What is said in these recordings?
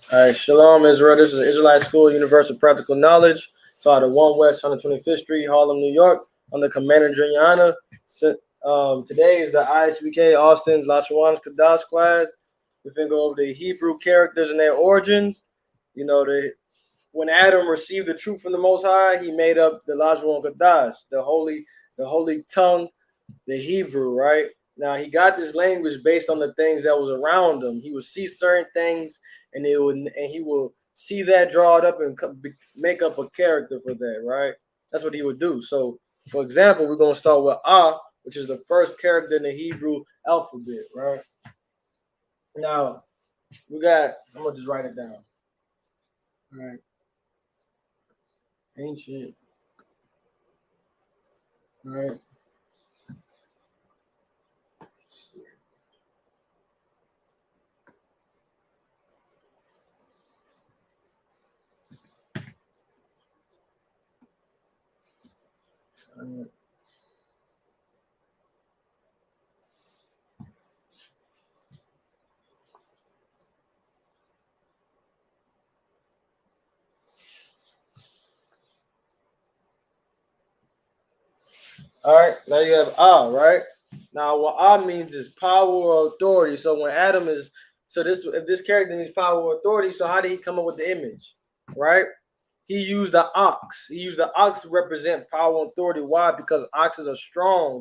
All right, Shalom, Israel. This is the Israelite School, Universal Practical Knowledge. So out of 1 West 125th Street, Harlem, New York. I'm the Commander Junior Honor. Today is the ISUPK Austin's LASHAWAN QADASH class. We're going to go over the Hebrew characters and their origins. You know, when Adam received the truth from the Most High, he made up the LASHAWAN QADASH, the holy tongue, the Hebrew, right? Now he got this language based on the things that was around him. He would see certain things, and he will see that, draw it up, and make up a character for that, right? That's what he would do. So, for example, we're gonna start with which is the first character in the Hebrew alphabet, right? Now I'm gonna just write it down. All right. Ancient. All right. All right, now you have right? Now what means is power or authority. So when Adam is, if this character means power or authority, so how did he come up with the image, right? He used the ox. He used the ox to represent power and authority. Why? Because oxes are strong.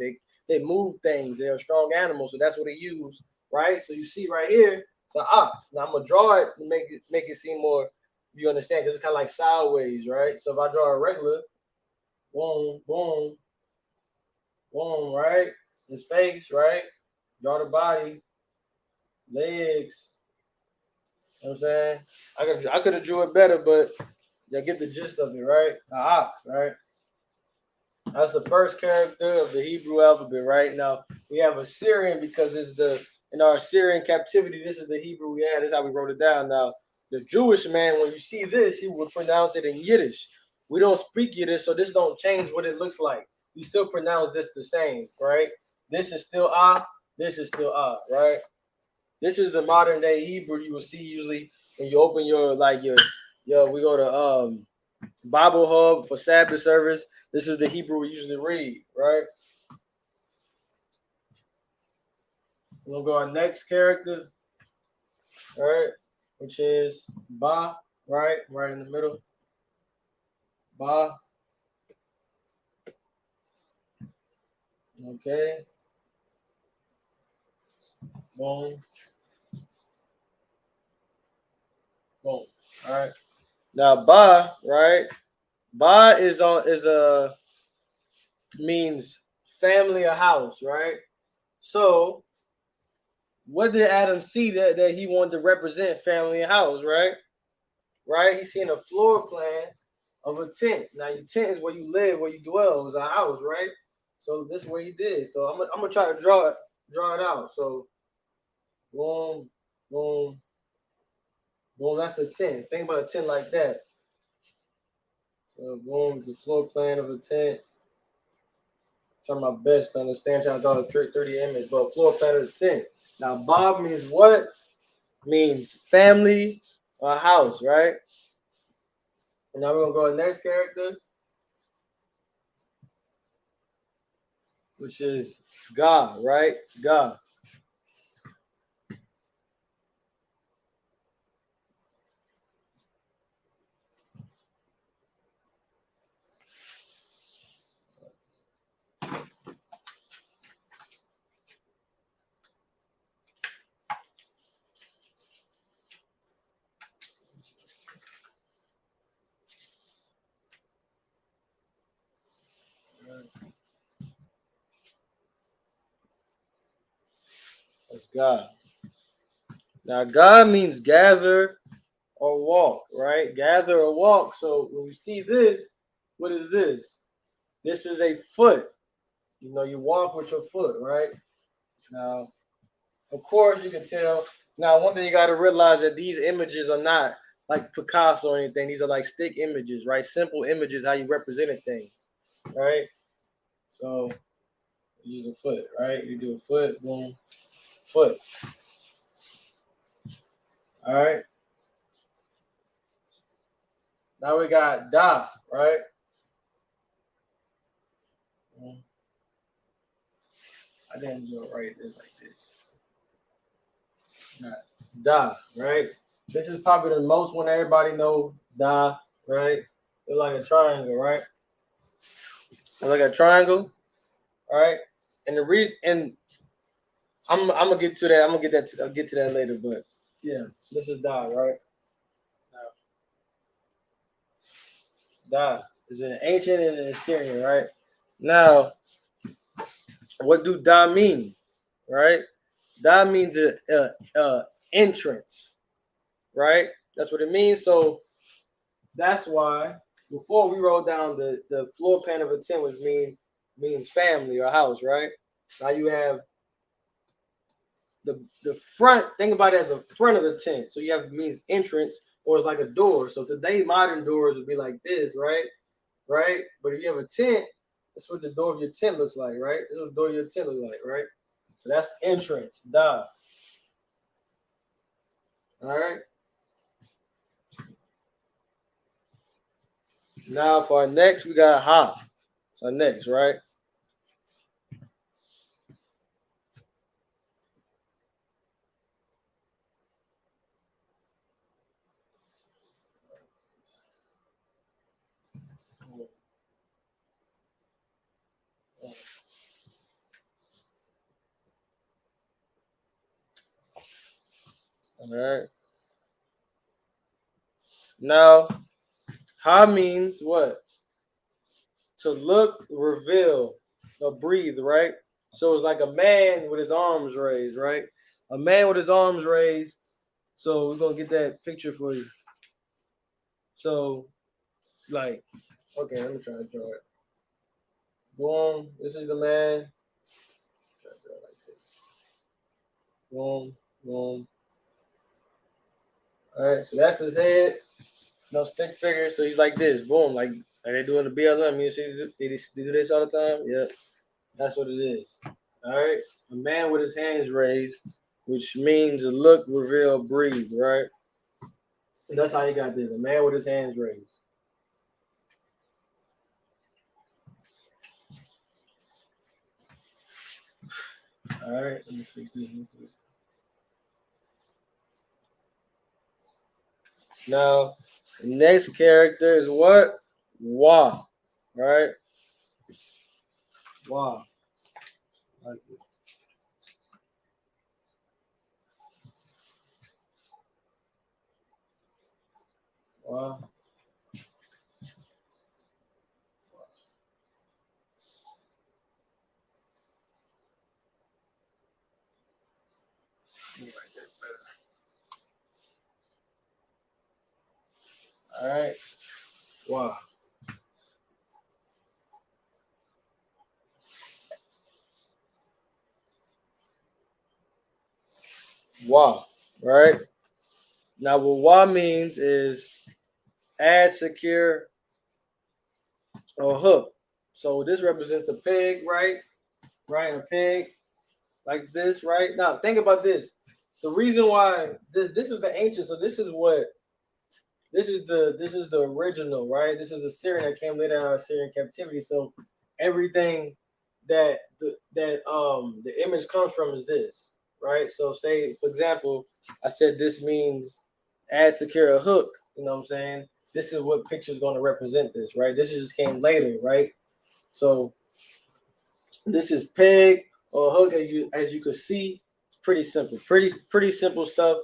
They move things. They're a strong animal. So that's what he used, right? So you see right here, it's an ox. Now I'm gonna draw it to make it seem more, you understand, because it's kind of like sideways, right? So if I draw a regular, boom, boom, boom, right? His face, right? Draw the body, legs. You know what I'm saying? I could have drew it better, but you get the gist of it, right? The ox, right? That's the first character of the Hebrew alphabet, right? Now we have Assyrian because in our Assyrian captivity, this is the Hebrew we had. This is how we wrote it down. Now the Jewish man, when you see this, he would pronounce it in Yiddish. We don't speak Yiddish, so this don't change what it looks like. We still pronounce this the same, right? This is still this is still right? This is the modern day Hebrew you will see usually when you open your we go to Bible Hub for Sabbath service. This is the Hebrew we usually read, right? We'll go our next character, all right, which is Ba, right in the middle. Ba. Okay. Boom. Boom. All right. Now Ba, right? Ba means family or house, right? So what did Adam see that he wanted to represent family and house, right? Right? He's seeing a floor plan of a tent. Now your tent is where you live, where you dwell, is a house, right? So this is what he did. So I'm gonna try to draw it out. So boom, boom, boom. That's the tent. Think about a tent like that. So boom, the floor plan of a tent. Trying my best to understand, trying to draw a 3D image, but floor plan of the tent. Now Bob means what? Means family or house, right? And now we're gonna go to the next character, which is God, right? God. That's God. Now God means gather or walk, right? Gather or walk. So when you see this, what is this? This is a foot. You know, you walk with your foot, right? Now, of course, you can tell. Now, one thing you got to realize that these images are not like Picasso or anything. These are like stick images, right? Simple images, how you represented things, right? So, use a foot, right? You do a foot, boom, foot. All right. Now we got da, right? I didn't do it right. This like this. Da, right? This is probably the most one everybody know. Da, right? It's like a triangle, right? It's like a triangle, right? And the reason, and I'm gonna get to that. I'm gonna get that. I'll get to that later. But yeah, this is da, right? Da is an ancient and an Assyrian, right? Now, what do da mean, right? Da means a entrance, right? That's what it means. So that's why before we wrote down the floor plan of a tent, which means family or house, right? Now you have the front. Think about it as the front of the tent. So you have means entrance, or it's like a door. So today modern doors would be like this, right? Right? But if you have a tent, that's what the door of your tent looks like, right? This is what the door of your tent looks like, right? So that's entrance, da. All right. Now for our next, we got ha. So next, right? All right. Now, ha means what? To look, reveal, or breathe, right? So it's like a man with his arms raised, right? A man with his arms raised. So we're gonna get that picture for you. So, like, okay, let me try to draw it. Boom. This is the man. Try to draw it like this. Boom, boom. All right, so that's his head. No stick figure. So he's like this. Boom, like they do in the BLM. You see, they do this all the time. Yep, that's what it is. All right, a man with his hands raised, which means look, reveal, breathe. Right. And that's how he got this. A man with his hands raised. All right, let me fix this. Now, the next character is what? Wa. Right? Wa. Like it. Wa. All right. Wa. Wa. Right? Now, what wa means is add, secure, or hook. So this represents a pig, right? Right? A pig like this, right? Now, think about this. The reason why this is the ancient, so this is the original, right? This is the Syrian that came later out of Syrian captivity. So everything that the image comes from is this, right? So say for example, I said this means add secure a hook. You know what I'm saying? This is what picture is going to represent this, right? This just came later, right? So this is peg or hook as you can see. It's pretty simple, pretty simple stuff.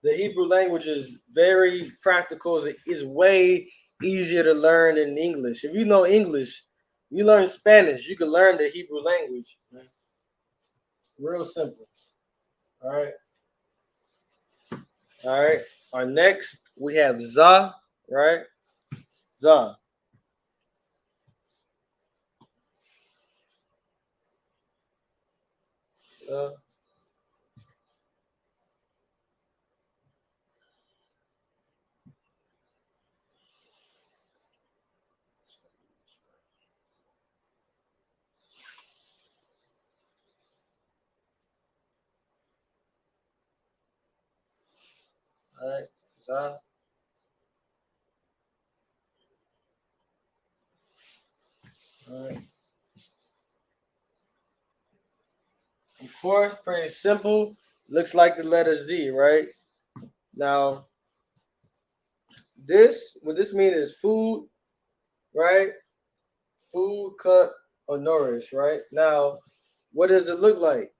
The Hebrew language is very practical. It's way easier to learn than English. If you know English, you learn Spanish, you can learn the Hebrew language. Real simple. All right. All right. Our next, we have Za, right? Za. All right. Za. All right. Of course, pretty simple. Looks like the letter Z, right? Now, what this means is food, right? Food, cut, or nourish, right? Now, what does it look like?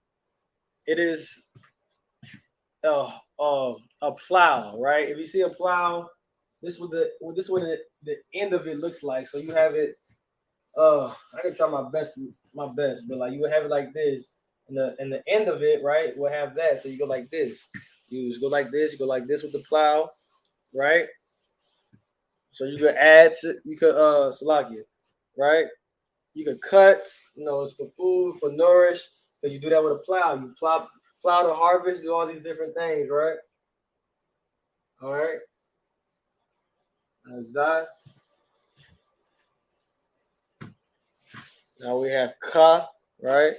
It is a plow, right? If you see a plow, this what the end of it looks like. So you have it. I can try my best, but like you would have it like this, and the end of it, right, will have that. So you go like this. You just go like this. You go like this with the plow, right? So you could add, you could salakia, right? You could cut. It's for food, for nourish. Because you do that with a plow. You plow to harvest, do all these different things, right? All right. Zah. Now we have ka, right?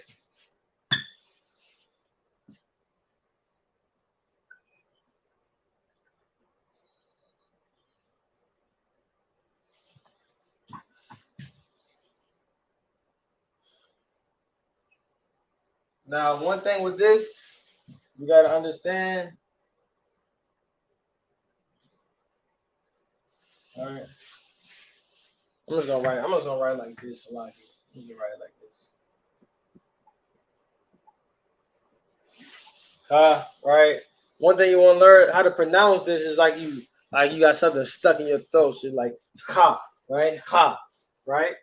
Now, one thing with this, you got to understand. All right. I'm just gonna write like this. A lot here. I'm just gonna write it like this. Ka, right? One thing you want to learn how to pronounce this is like you got something stuck in your throat. So you're like ha, right? Ha, right?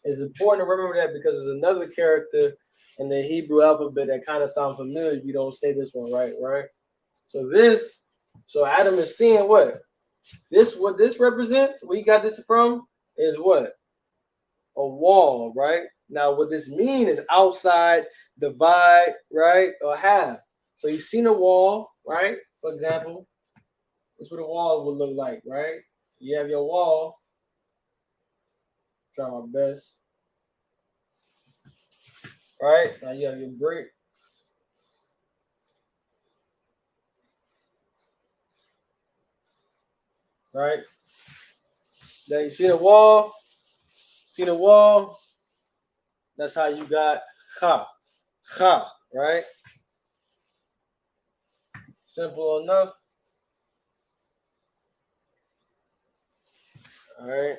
It's important to remember that because there's another character in the Hebrew alphabet that kind of sounds familiar if you don't say this one right, right? So Adam is seeing what this represents. Where you got this from is what? A wall, right? Now, what this means is outside, divide, right, or half. So you've seen a wall, right? For example, this is what a wall would look like, right? You have your wall. Try my best. Right? Now you have your brick. Right? Now you see the wall. See the wall. That's how you got ha. Ha, right? Simple enough. All right.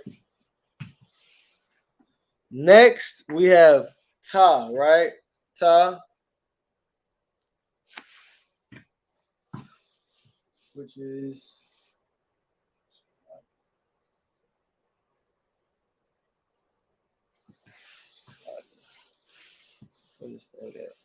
Next, we have ta, right? Ta, which is understand that.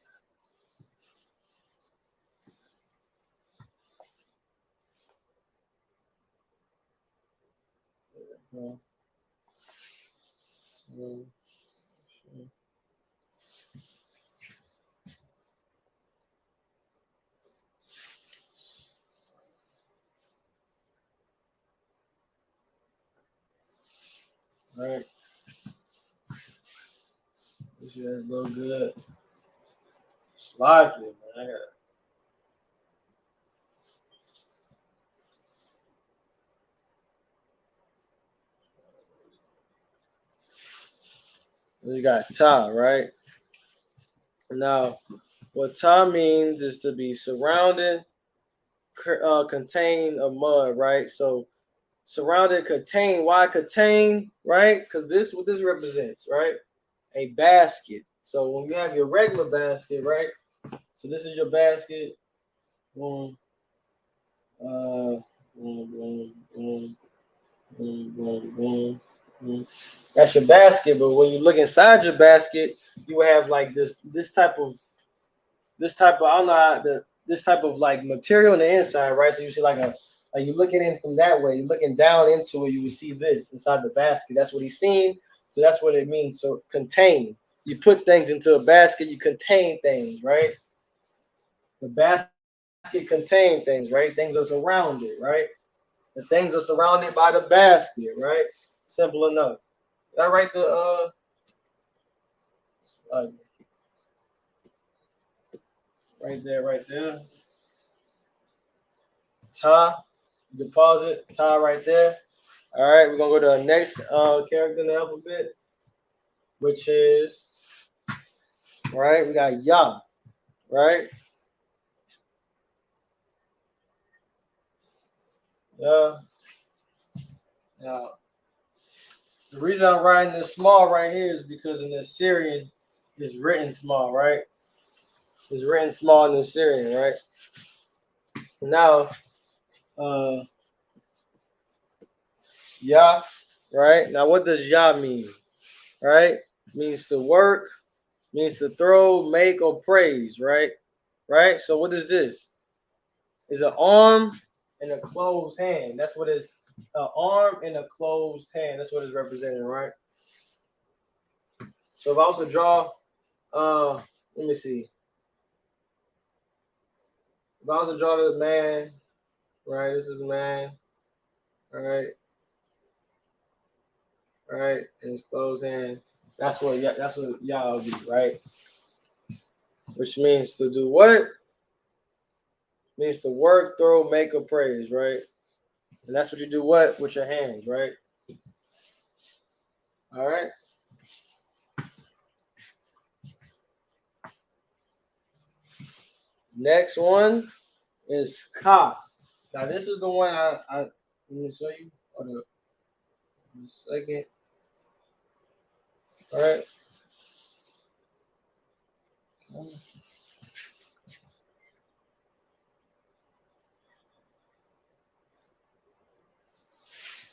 All right. This is a little good. Like it, man. You got ta, right? Now, what ta means is to be surrounded, contain of mud, right? So surrounded, contain. Why contain, right? Because what this represents, right? A basket. So when you have your regular basket, right? So this is your basket. Boom, boom, boom, boom, boom, boom, boom, boom. That's your basket. But when you look inside your basket, you will have like this type of I don't know this type of like material on the inside, right? So you see like you're looking in from that way, you're looking down into it, you will see this inside the basket. That's what he's seeing. So that's what it means. So contain. You put things into a basket, you contain things, right? The basket contains things, right? Things are surrounded, right? The things are surrounded by the basket, right? Simple enough. Did I write the right there. Ta, deposit, ta right there. All right, we're gonna go to the next character in the alphabet. which is, right, we got Yah, right? Yeah. Now, the reason I'm writing this small right here is because in the Syrian, it's written small, right? It's written small in the Syrian, right? Now, Yah, right? Now, what does Yah mean? Right? Means to work, means to throw, make, or praise, right? Right? So, what is this? It's an arm and a closed hand. That's what it's an arm and a closed hand. That's what it's representing, right? So, if I also draw, let me see. If I also draw the man, right? This is the man, right? Right, and his closed hand. That's what y'all do, right? Which means to do what? Means to work, throw, make, or praise, right? And that's what you do what? With your hands, right? All right. Next one is ka. Now this is the one I let me show you. Hold up. One second. All right.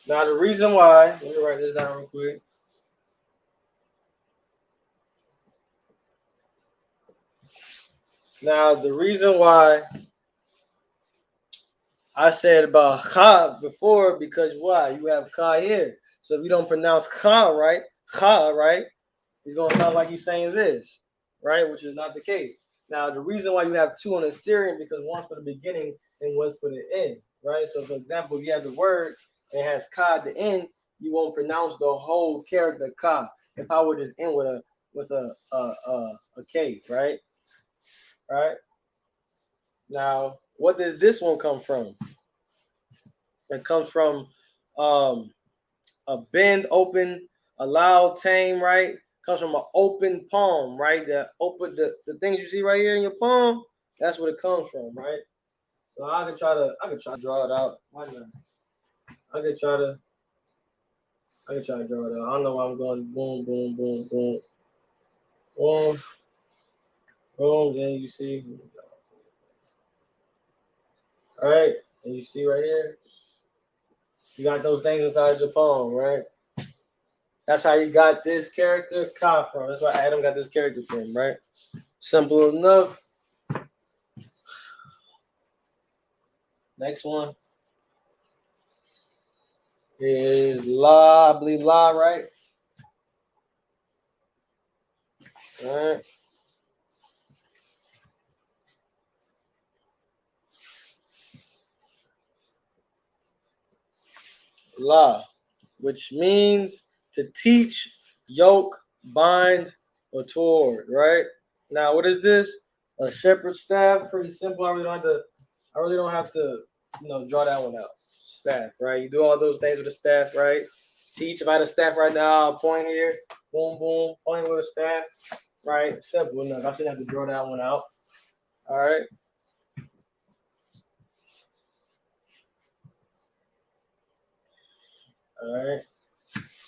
Now the reason why, let me write this down real quick. Now the reason why I said about cha before, because why? You have ka here. So if you don't pronounce cha, right? It's gonna sound like you're saying this, right? Which is not the case. Now the reason why you have two on the Syrian, because one's for the beginning and one's for the end, right? So for example, if you have the word and it has ka at the end, you won't pronounce the whole character ka. If I would just end with a K, right? Right? Now, what does this one come from? It comes from a bend, open, a loud, tame, right? Comes from an open palm, right? The things you see right here in your palm, that's what it comes from, right? So I could try to draw it out. Why not? I could try to draw it out. I don't know why I'm going boom, boom, boom, boom, boom, boom. Then you see, all right, and you see right here, you got those things inside your palm, right? That's how you got this character Ka from. That's why Adam got this character from, right? Simple enough. Next one is La, I believe La, right? All right. La, which means to teach, yoke, bind, or toward, right? Now, what is this? A shepherd's staff. Pretty simple. I really don't have to, draw that one out. Staff, right? You do all those things with a staff, right? Teach. If I had a staff right now, I'll point here. Boom, boom. Point with a staff, right? Simple enough. I shouldn't have to draw that one out. All right. All right.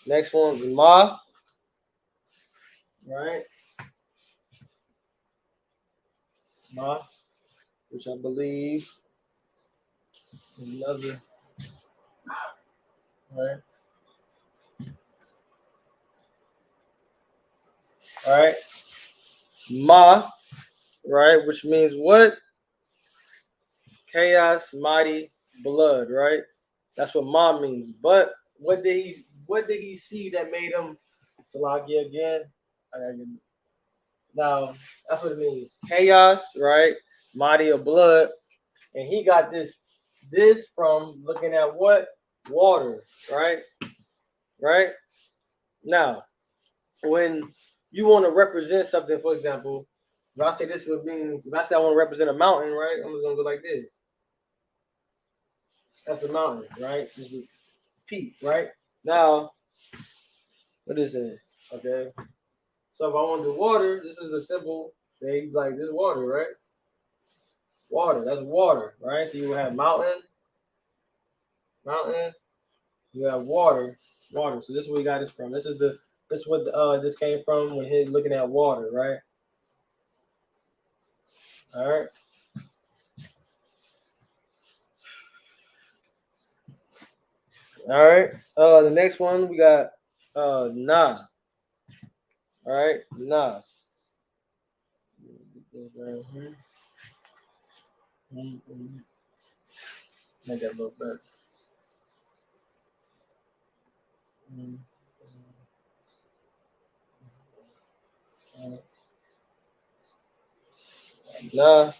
Next one's Ma. Right. Ma, which I believe is another. Right. All right. Ma, right, which means what? Chaos, mighty, blood, right? That's what Ma means. But what did he see that made him Salaki again? Now that's what it means. Chaos, right? Mighty or blood. And he got this from looking at what? Water, right? Right? Now, when you want to represent something, for example, if I say this would mean, if I say I want to represent a mountain, right? I'm just gonna go like this. That's a mountain, right? This is a peak, right? Now, what is it? Okay. So if I want to do water, this is the simple thing, like this water, right? Water, that's water, right? So you have mountain, you have water. So this is where we got this from. This is what this came from when he's looking at water, right? All right. All right. The next one we got nah. All right, nah. Make that look better. Nah.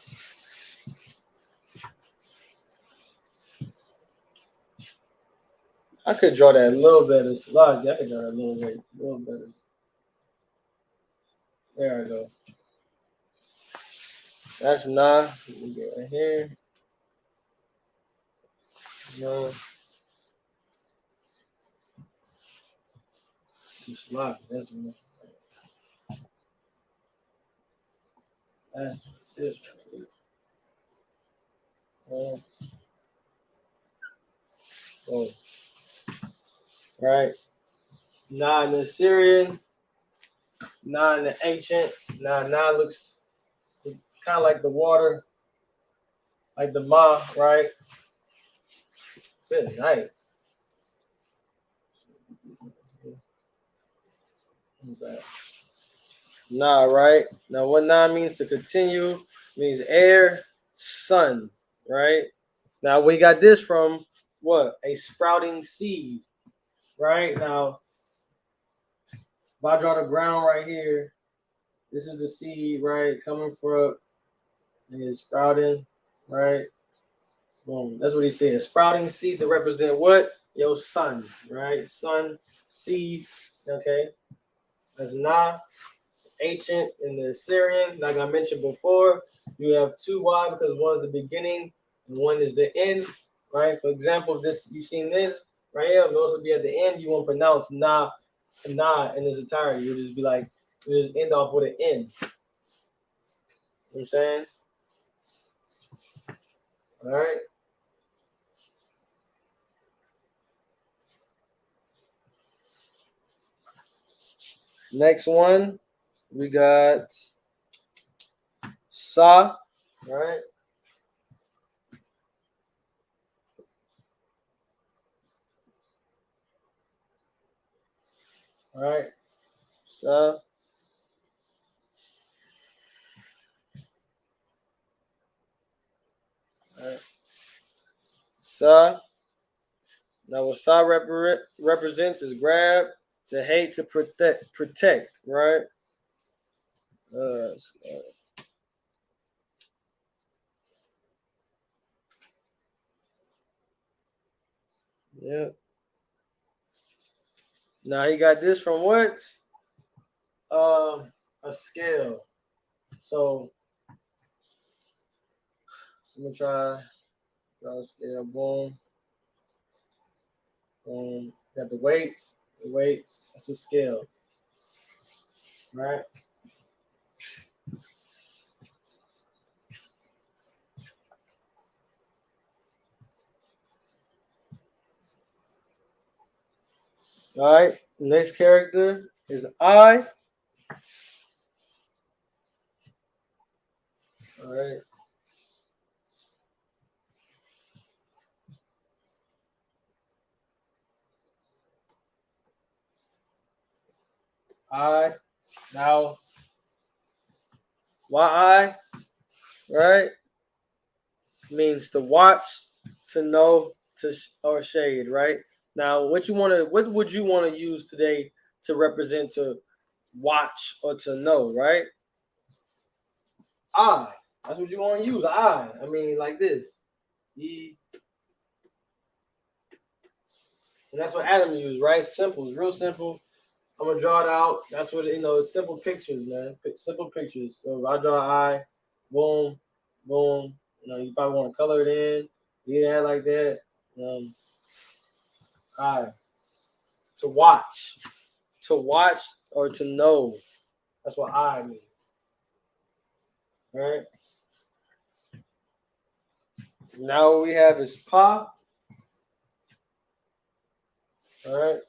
I could draw that a little better. It's a lot. I could draw that a little better. There I go. That's nah. We get right here. No. It's not. That's one. That's this right here. Oh. Right. Nah in the Syrian. Nah in the ancient. Nah looks kind of like the water, like the ma, right? Good night. Nah, right? Now, what nah means to continue means air, sun, right? Now, we got this from what? A sprouting seed, right? Now, if I draw the ground right here, this is the seed, right? Coming from and it's sprouting, right? Boom. That's what he said. A sprouting seed to represent what? Your sun, right? Sun, seed, okay? That's nah. Ancient in the Assyrian, like I mentioned before, you have two Y because one's the beginning and one is the end, right? For example, if this you've seen this right here, it'll also be at the end. You won't pronounce nah in its entirety. You'll just be like, you just end off with an N. You know what I'm saying? All right. Next one, we got Sa, right? All right. Sa. All right. Sa. Now, what Sa represents is grab, to hate, to protect, right? Uh, yeah. Now he got this from what? A scale. So I'm gonna try draw a scale. Boom, boom. Got the weights. The weights. That's a scale, right? All right. Next character is I. All right. I. Now, why I? Right? Means to watch, to know, or shade. Right? Now, what would you want to use today to represent to watch or to know? Right? I. That's what you want to use. I mean, like this. E. And that's what Adam used, right? Simple. It's real simple. I'm gonna draw it out. That's what it's simple pictures, man. Simple pictures. So if I draw an eye, boom, boom. You probably want to color it in. You that like that. Eye. To watch or to know. That's what I means. All right. Now what we have is pa. All right.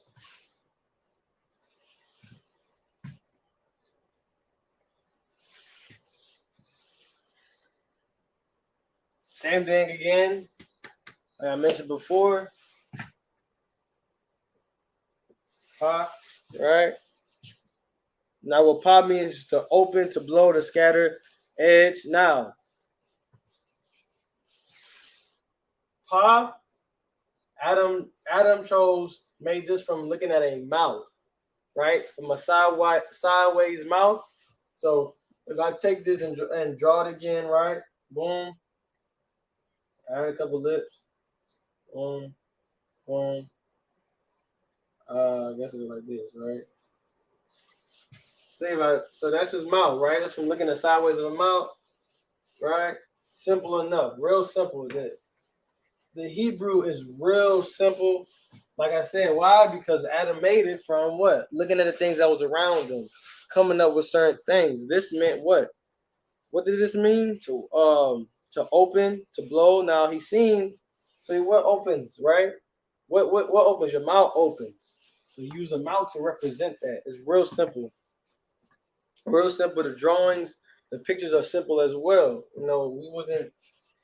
Same thing again. Like I mentioned before. Pa. Right. Now what pa means is to open, to blow, to scatter, edge. Now, pa, Adam made this from looking at a mouth, right? From a sideways mouth. So if I take this and draw it again, right? Boom. Add a couple lips. Boom. Boom. I guess it's like this, right? So that's his mouth, right? That's from looking at sideways of the mouth, right? Simple enough, real simple. The Hebrew is real simple. Like I said, why? Because Adam made it from what? Looking at the things that was around him, coming up with certain things. This meant what? What did this mean? To open, to blow. Now he's seen. So what opens, right? What opens? Your mouth opens. So you use the mouth to represent that. It's real simple. Real simple. The drawings, the pictures are simple as well. You know, we wasn't.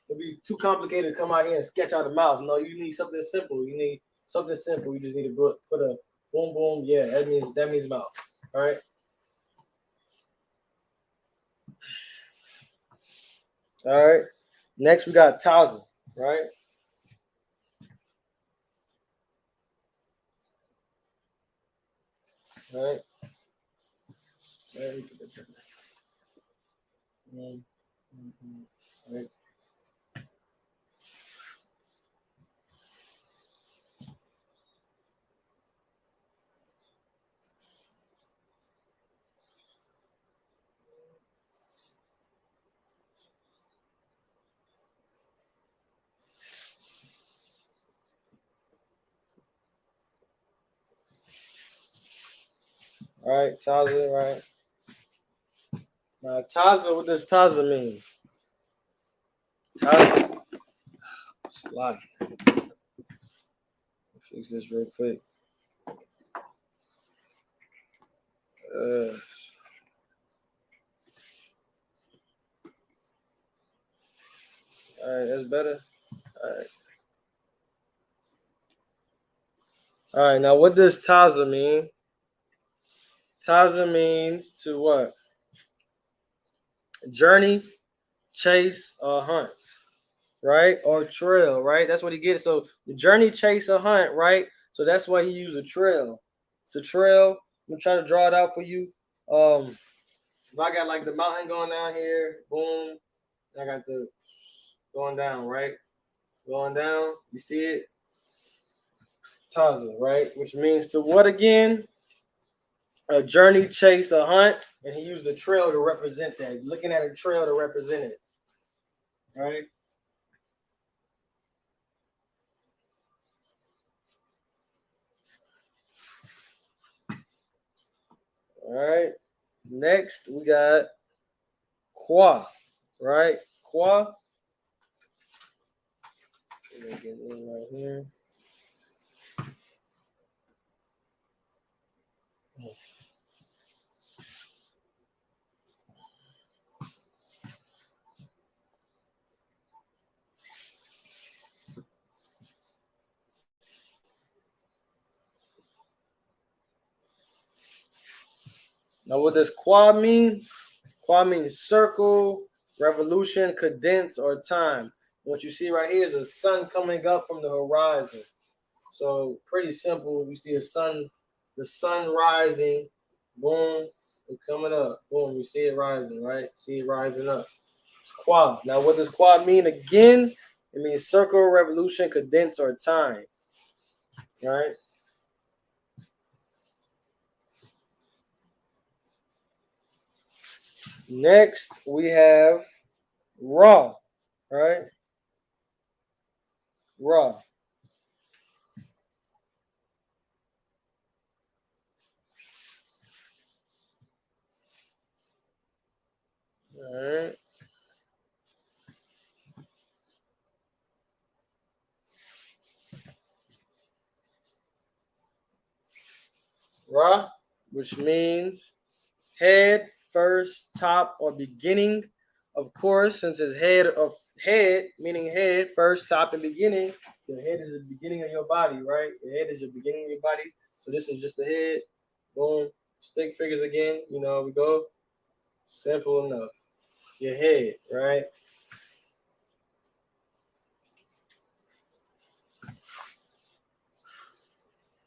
It'd be too complicated to come out here and sketch out the mouth. No, you need something simple. You need something simple. You just need to put a boom, boom. Yeah, that means mouth. All right. All right. Next, we got Taza. Right. All right. All right. All right. Taza. Right. Now, Taza. What does Taza mean? Taza. Lock. Fix this real quick. Uh, all right. That's better. All right. All right. Now, what does Taza mean? Taza means to what? Journey, chase, or hunt, right? Or trail, right? That's what he gets. So the journey, chase, or hunt, right? So that's why he used a trail. It's a trail. I'm gonna try to draw it out for you. If I got like the mountain going down here, boom, I got the going down, right? Going down, you see it? Taza, right? Which means to what again? A journey, chase, a hunt, and he used the trail to represent that. Looking at a trail to represent it, right? All right. Next, we got Qua, right? Qua. Let me get in right here. Now, what does Qua mean? Qua means circle, revolution, cadence, or time. What you see right here is a sun coming up from the horizon. So pretty simple. We see the sun rising, boom, and coming up, boom. We see it rising, right? See it rising up. It's Qua. Now, what does Qua mean again? It means circle, revolution, cadence, or time, right? Next, we have Ra, right? Ra. All right. Ra, which means head, first, top, or beginning. Of course, since it's head, meaning head, first, top, and beginning, your head is the beginning of your body, right? Your head is your beginning of your body. So this is just the head. Boom. Stick figures again. You know, we go. Simple enough. Your head, right?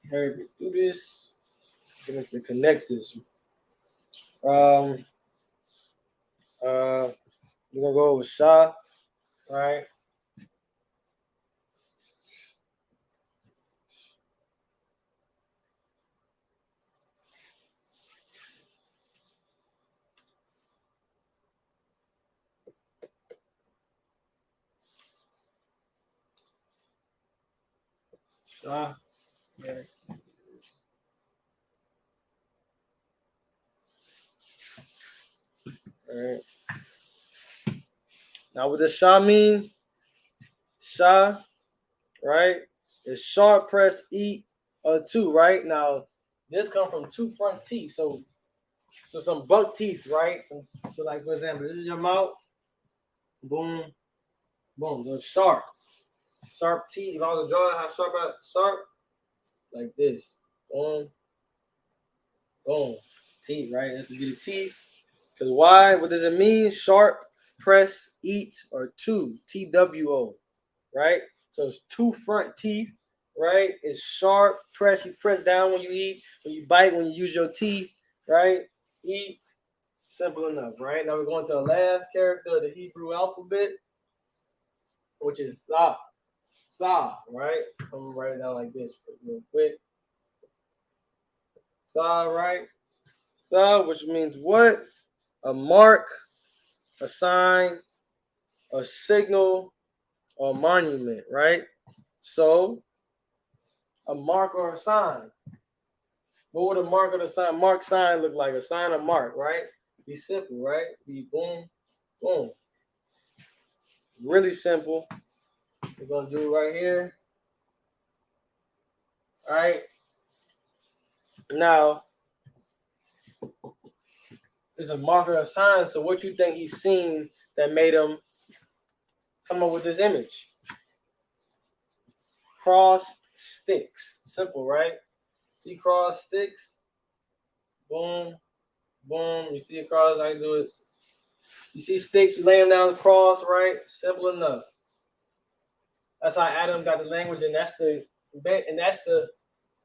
Hurry up do this. Get into the connectors. Um, we're gonna go with Sha, right? Sha. Yeah. All right. Now, what does Sha mean? Sha, right? Is sharp press eat two, right? Now, this come from two front teeth, so some buck teeth, right? So like for example, this is your mouth, boom, boom, those sharp teeth. If I was to draw how sharp, like this, boom, boom, teeth, right? That's to get the teeth. Because why? What does it mean? Sharp press eat or two, TWO, right? So it's two front teeth, right? It's sharp press. You press down when you eat, when you bite, when you use your teeth, right? Eat. Simple enough, right? Now we're going to the last character of the Hebrew alphabet, which is Tha. Tha, right? I'm gonna write it down like this real quick. Tha, right? Tha, which means what? A mark, a sign, a signal, or a monument, right? So a mark or a sign. What would a mark or a sign? Mark sign look like a sign of mark, right? Be simple, right? Be boom, boom. Really simple. We're gonna do it right here. All right. Now there's a marker or sign. So what you think he's seen that made him come up with this image? Cross sticks. Simple, right? See cross sticks? Boom, boom. You see a cross, I do it. You see sticks, you lay them down the cross, right? Simple enough. That's how Adam got the language, and that's the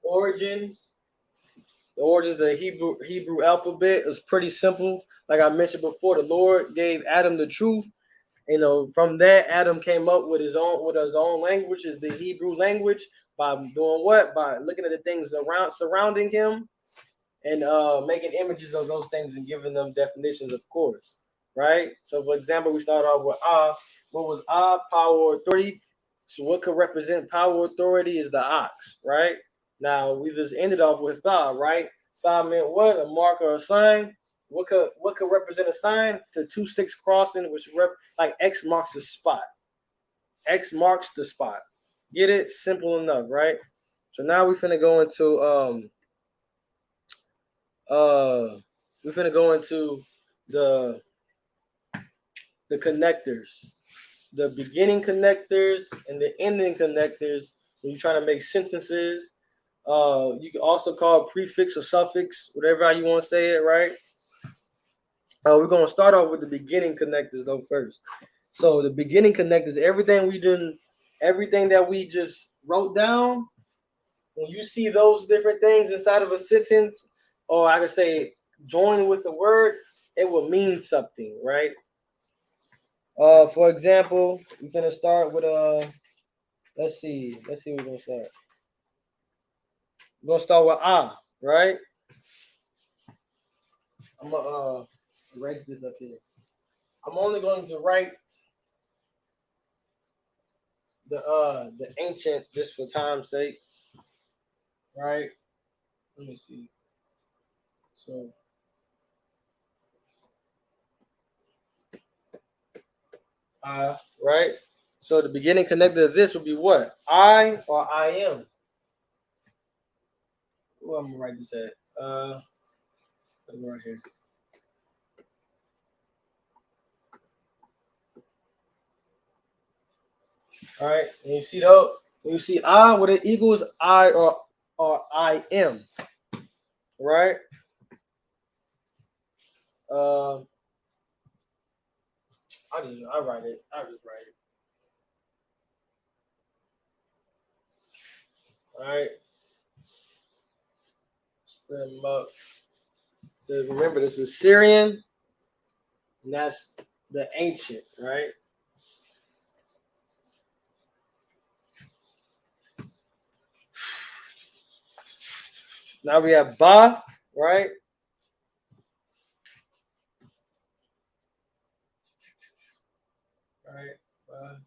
origins. The origins of the Hebrew alphabet is pretty simple. Like I mentioned before, the Lord gave Adam the truth. You know, from that, Adam came up with his own language, is the Hebrew language, by doing what? By looking at the things surrounding him and making images of those things and giving them definitions, of course, right? So, for example, we start off with What was Power, authority. So, what could represent power, authority is the ox, right? Now, we just ended off with Tha, right? Tha meant what? A mark or a sign. What could represent a sign? To two sticks crossing, which like X marks the spot. X marks the spot. Get it? Simple enough, right? So now we're finna go into we're gonna go into the connectors, the beginning connectors and the ending connectors. When you're trying to make sentences, you can also call it prefix or suffix, whatever you want to say it, right? We're gonna start off with the beginning connectors though first. So the beginning connectors, everything that we just wrote down. When you see those different things inside of a sentence, or I could say join with the word, it will mean something, right? For example, we're gonna start with let's see we're gonna start. We're gonna start with right? I'm gonna erase this up here. I'm only going to write the ancient just for time's sake, right? Let me see. So right? So the beginning connected to this would be what? I or I am. Where I'm gonna write this at? Right here. All right, and you see though, when you see I, what it equals I or I am, right? Uh, I write it. I just write it. All right, split them up. So remember, this is Syrian, and that's the ancient, right? Now we have Ba, right? All right, Ba.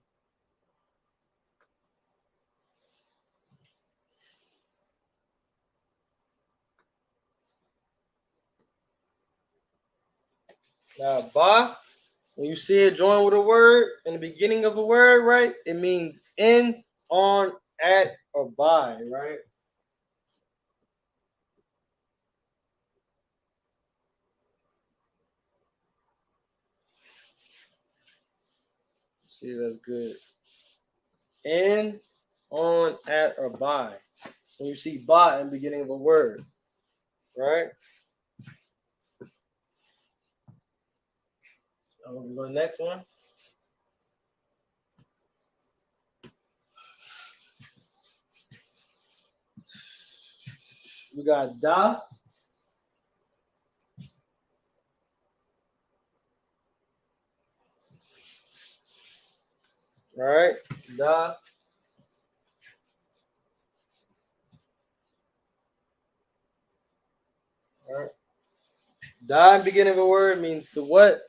Now Ba, when you see it join with a word in the beginning of a word, right? It means in, on, at, or by, right? See, that's good. In, on, at, or by. When you see by in the beginning of a word, right? I'm gonna go to the next one. We got da. All right, da. All right. Da in the beginning of a word means to what?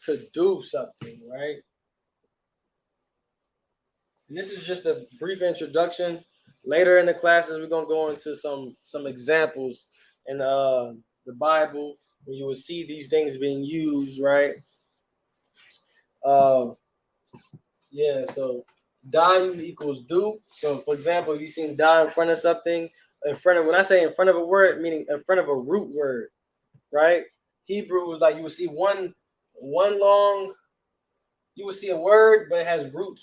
To do something, right? And this is just a brief introduction. Later in the classes, we're gonna go into some examples in the Bible where you will see these things being used, right? Uh, yeah. So da equals do. So for example, if you seen da in front of something, in front of when I say in front of a word, meaning in front of a root word, right? Hebrew is like you will see one long. You will see a word, but it has root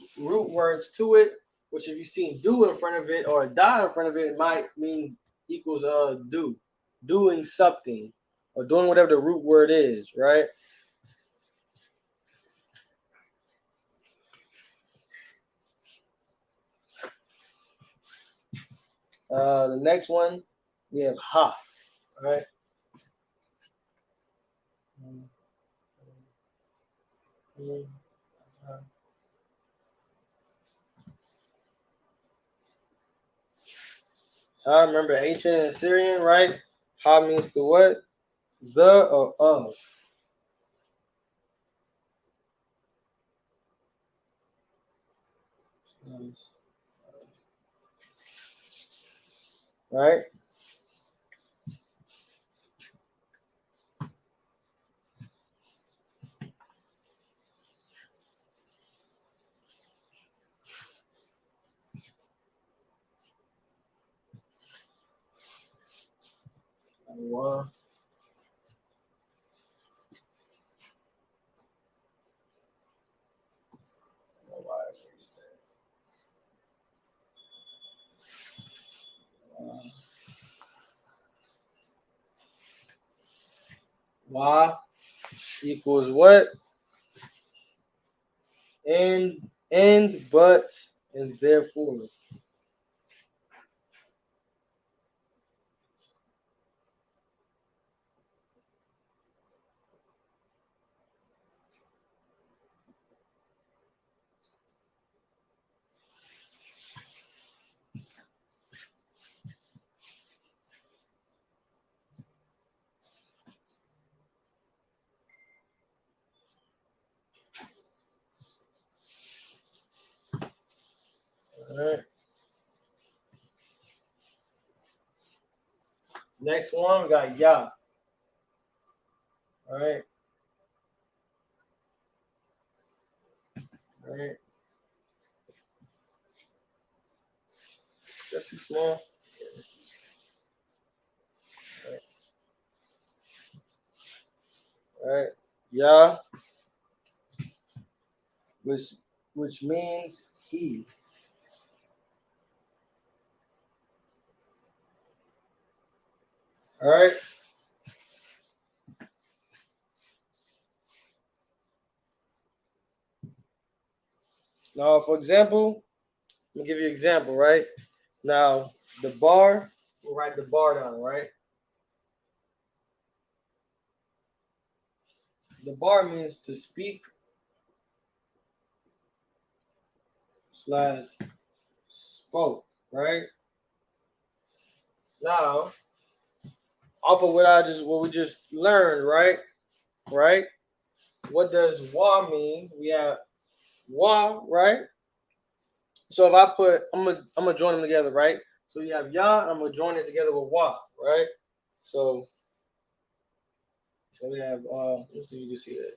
words to it. Which if you see do in front of it or die in front of it, it might mean equals do, doing something or doing whatever the root word is, right? The next one we have ha, right? I remember ancient and Syrian, right? Ha means to what? The or of. Right? One. Y equals what? And, but, and therefore. All right. Next one, we got ya. All right. right? That's too small. All right. Yeah, which means he. All right. Now, for example, let me give you an example, right? Now, the bar, we'll write the bar down, right? The bar means to speak slash spoke, right? Now, off of what we just learned, right? Right? What does wa mean? We have wa, right? So if I put, I'm gonna join them together, right? So you have ya, I'm gonna join it together with wa, right? So we have let me see if you can see that.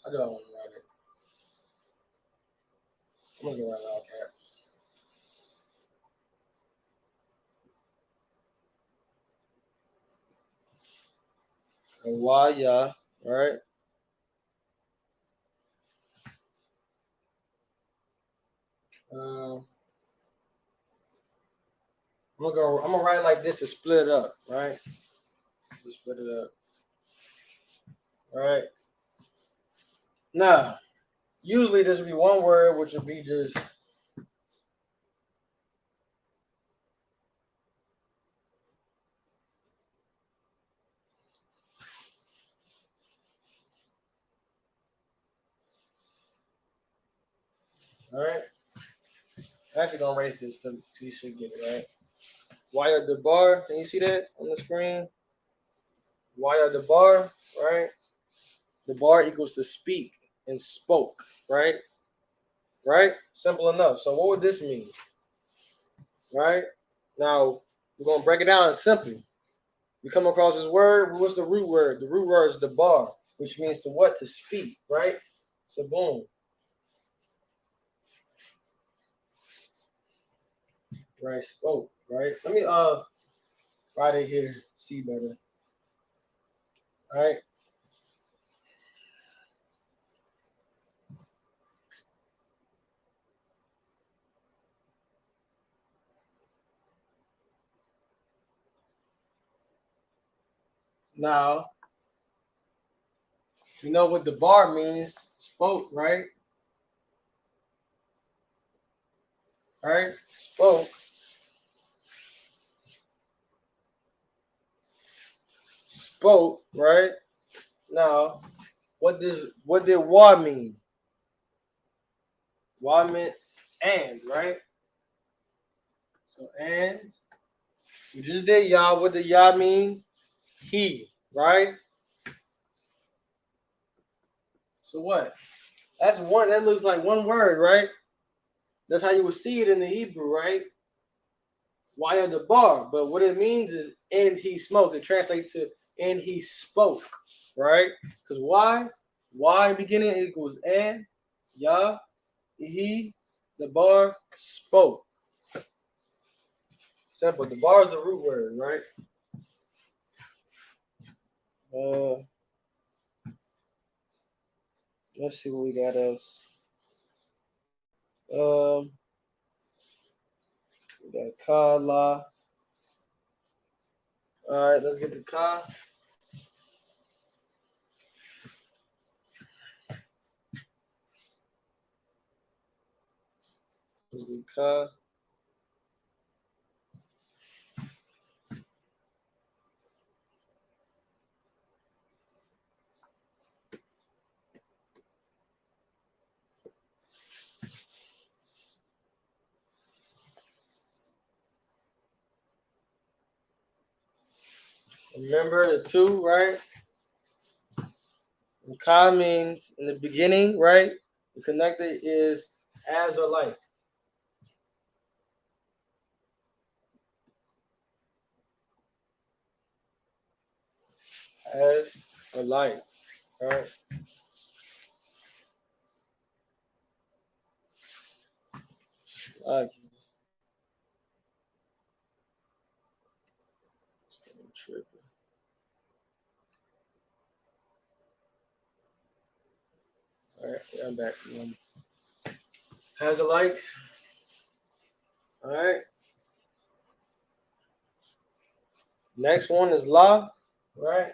I don't want to write it. I'm gonna write all caps. And wa ya, right? I'm gonna write like this to split it up, right? To split it up. All right. Now, usually this would be one word, which would be just all right. I'm actually gonna erase this so you should get it right. Wire the bar. Can you see that on the screen? Wire the bar, right? The bar equals to speak and spoke, right? Right? Simple enough. So what would this mean? Right? Now we're gonna break it down simple. We come across this word. What's the root word? The root word is the bar, which means to what? To speak, right? So boom. Right, spoke, right? Let me write it here, see better. All right. Now you know what the bar means, spoke, right? All right, spoke, spoke, right? Now, what did wa mean? Wa meant and, right? So and we just did y'all. What did y'all mean? He, right? So what? That's one. That looks like one word, right? That's how you would see it in the Hebrew, right? Why on the bar? But what it means is and he smoked. It translates to and he spoke, right? Because why? Why beginning equals and, Yah, he, the bar spoke. Simple. The bar is the root word, right? Uh, let's see what we got else. We got ka, la. All right, let's get the ka. Let's get ka. Remember the two, right? And ka means in the beginning, right? The connector is as or like. As or like, right? Like, all right, yeah, I'm back. As or like, all right. Next one is la, right?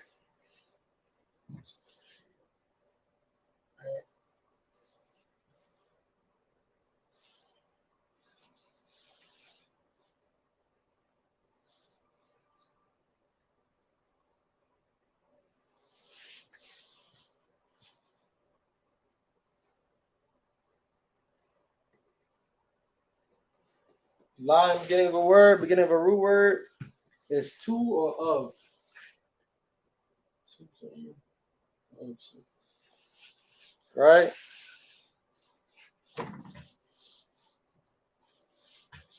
La in the beginning of a word, beginning of a root word is to or of. Right?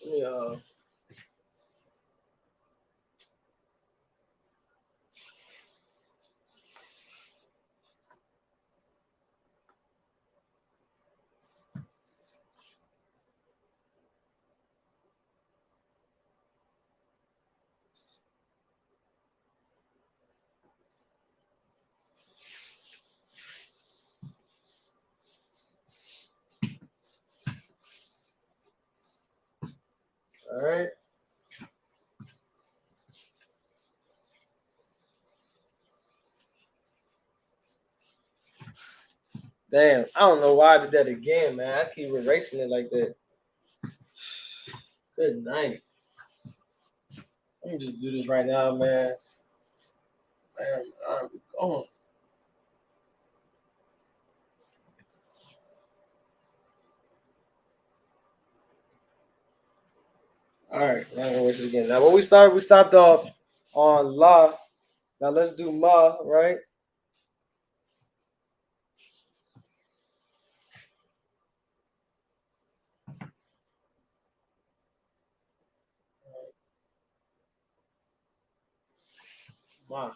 Let me all right. Damn, I don't know why I did that again, man. I keep erasing it like that. Good night. Let me just do this right now, man. Man, I'm going. All right, now I'm gonna erase it again. Now, when we stopped off on la. Now let's do ma, right? Ma.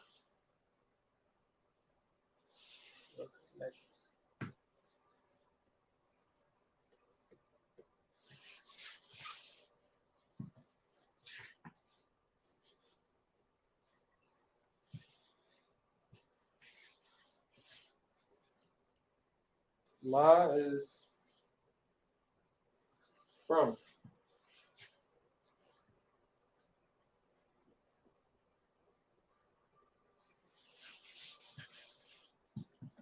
Ma is from,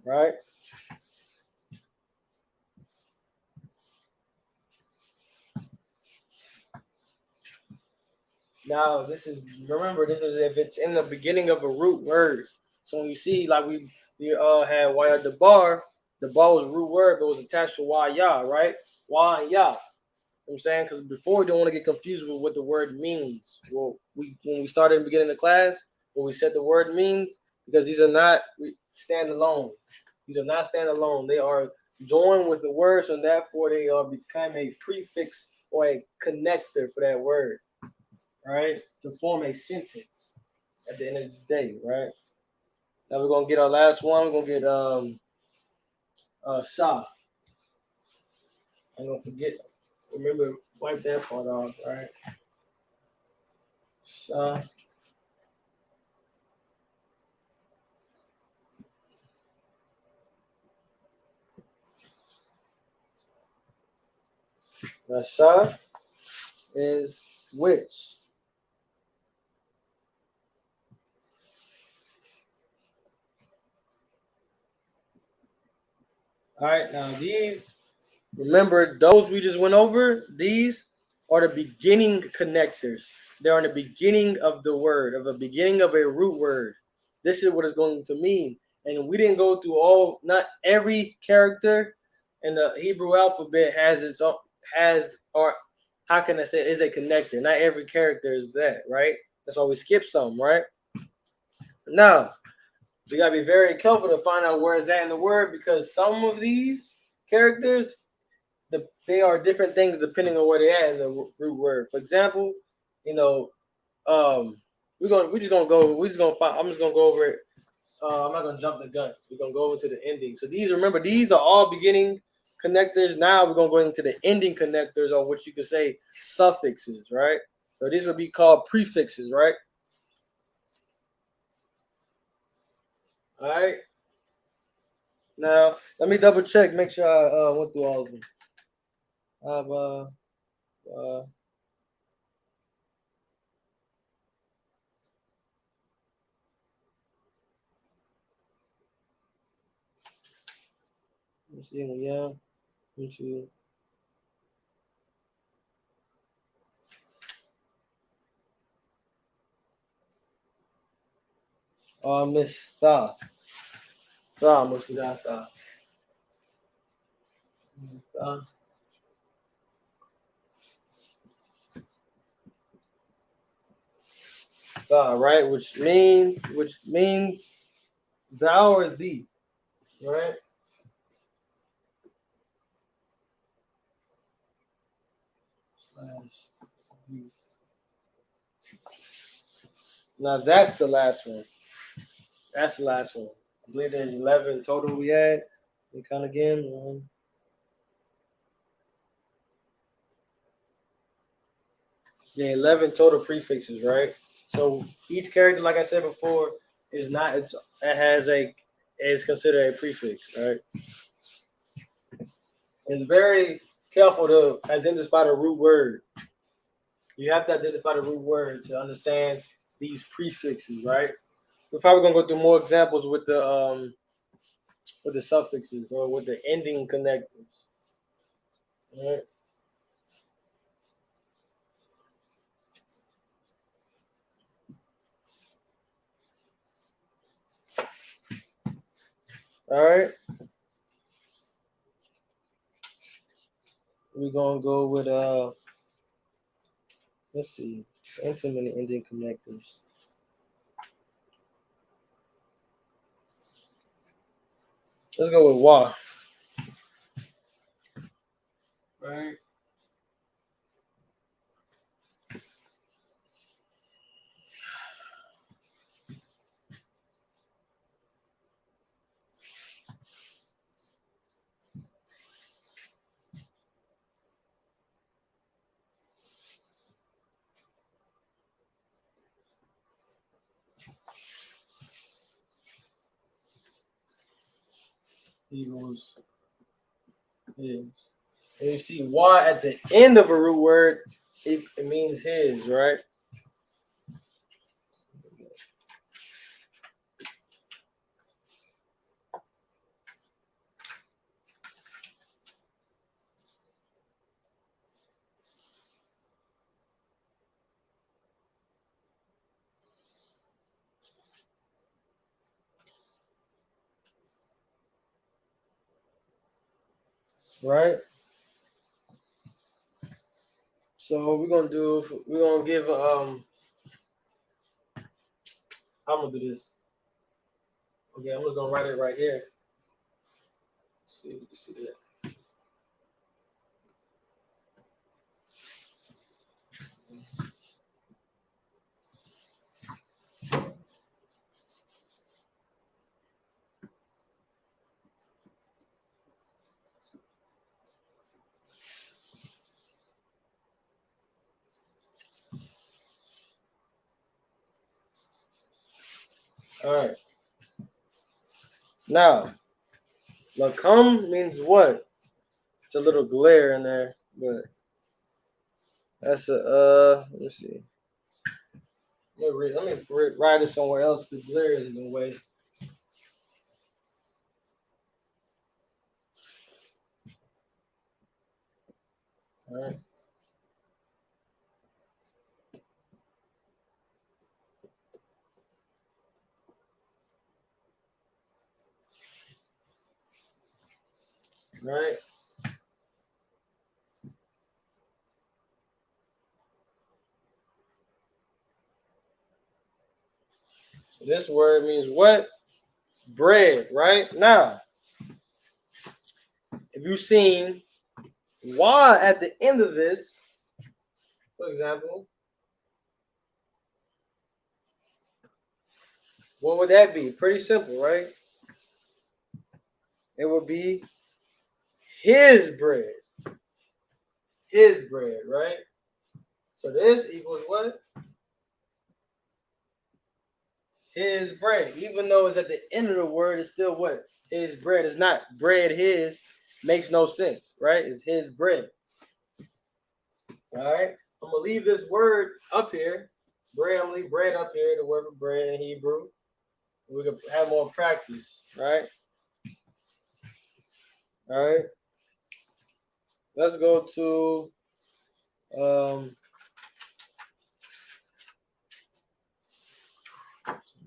right? Now this is, remember, this is if it's in the beginning of a root word. So when you see like we had why at the bar was a root word, but it was attached to why ya, right? Why and ya. You know what I'm saying? Because before we don't want to get confused with what the word means. Well, when we started in the beginning of the class, when we said the word means, because these are not standalone. These are not standalone. They are joined with the word, so therefore they are become a prefix or a connector for that word, right? To form a sentence at the end of the day, right? Now we're gonna get our last one. We're gonna get Sha. I'm gonna forget. Remember, wipe that part off, right? Sha. Now Sha is which. All right, now these, remember those we just went over, these are the beginning connectors. They're in the beginning of the word, of a beginning of a root word. This is what it's going to mean. And we didn't go through not every character in the Hebrew alphabet has its own, or how can I say, is a connector. Not every character is that, right? That's why we skip some, right? Now, You gotta be very careful to find out where it's at in the word because some of these characters, they are different things depending on where they at in the root word. For example, you know, we're just gonna find. I'm just gonna go over it. I'm not gonna jump the gun. We're gonna go into the ending. So these are all beginning connectors. Now we're gonna go into the ending connectors, or what you could say suffixes, right? So these would be called prefixes, right? All right. Now let me double check, make sure I went through all of them. I've let me see. Yeah. Into Miss Tha. Tha, Miss Tha. Tha. Tha, right? Which means thou or thee, right? Now that's the last one. That's the last one. I believe there's 11 total we had. We count again. Yeah, 11 total prefixes, right? So each character, like I said before, is not. It has a is considered a prefix, right? It's very careful to identify the root word. You have to identify the root word to understand these prefixes, right? We're probably gonna go through more examples with the suffixes or with the ending connectors. All right. All right. We're gonna go with let's see. Ain't so many ending connectors. Let's go with wa. Right. Equals his. And you see wa at the end of a root word, it means his, right? Right. So what we're gonna give I'm gonna do this. Okay, I'm just gonna write it right here. Let's see if you can see that. All right. Now, lacum means what? It's a little glare in there, but that's a let me see. Let me write it somewhere else. The glare is in the way. All right. Right. So this word means what? bread, right? Now, if you've seen Y at the end of this, for example, what would that be? Pretty simple, right? It would be his bread. His bread, right? So this equals what? His bread. Even though it's at the end of the word, it's still what? His bread. It's not bread his. Makes no sense, right? It's his bread. All right. I'm gonna leave this word up here. Bread. I'm gonna leave bread up here. The word for bread in Hebrew. We can have more practice, right? All right. Let's go to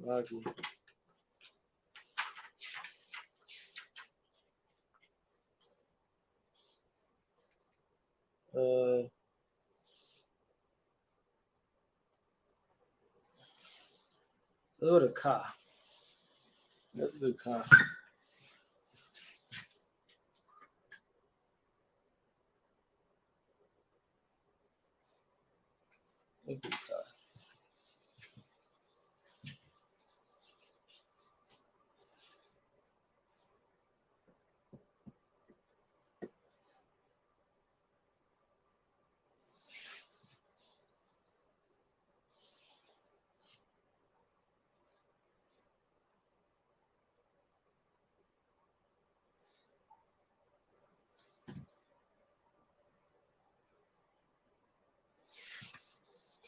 let's go to Ka. Let's do Ka. Let's do Ka.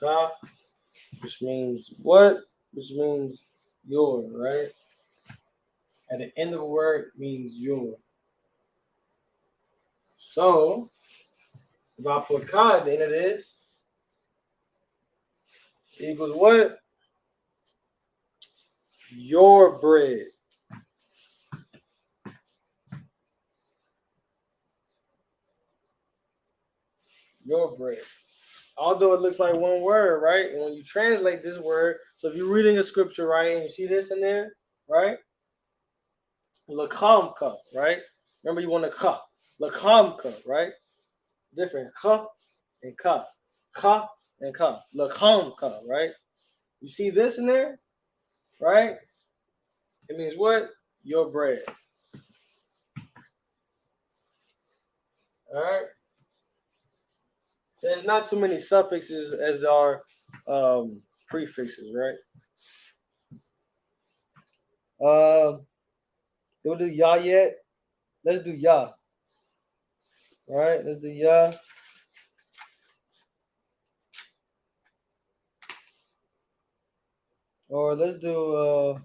Ka, which means what? Which means your, right? At the end of a word means your. So if I put Ka at the end of this, it equals what? Your bread. Your bread. Although it looks like one word, right? And when you translate this word, so if you're reading a scripture, right, and you see this in there, right? Lakamka, right? Remember you want to ka. Lakamka, right? Different ka and ka. Ka and ka. Lakamka, right? You see this in there, right? It means what? Your bread. All right. There's not too many suffixes as there are prefixes, right? We'll do ya yet. Let's do ya. All right, let's do ya. Or let's do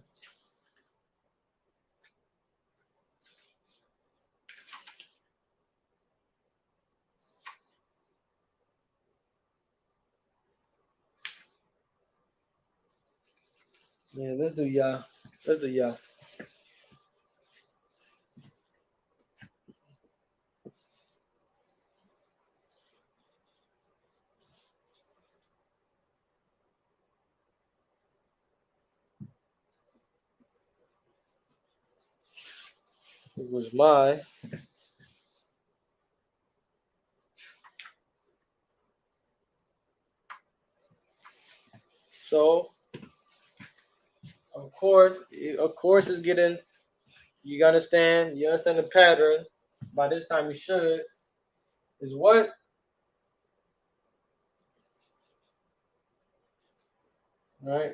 yeah, let's do ya. Let's do ya. It was my. So of course it's getting. You understand? You understand the pattern. By this time, you should. Is what? All right.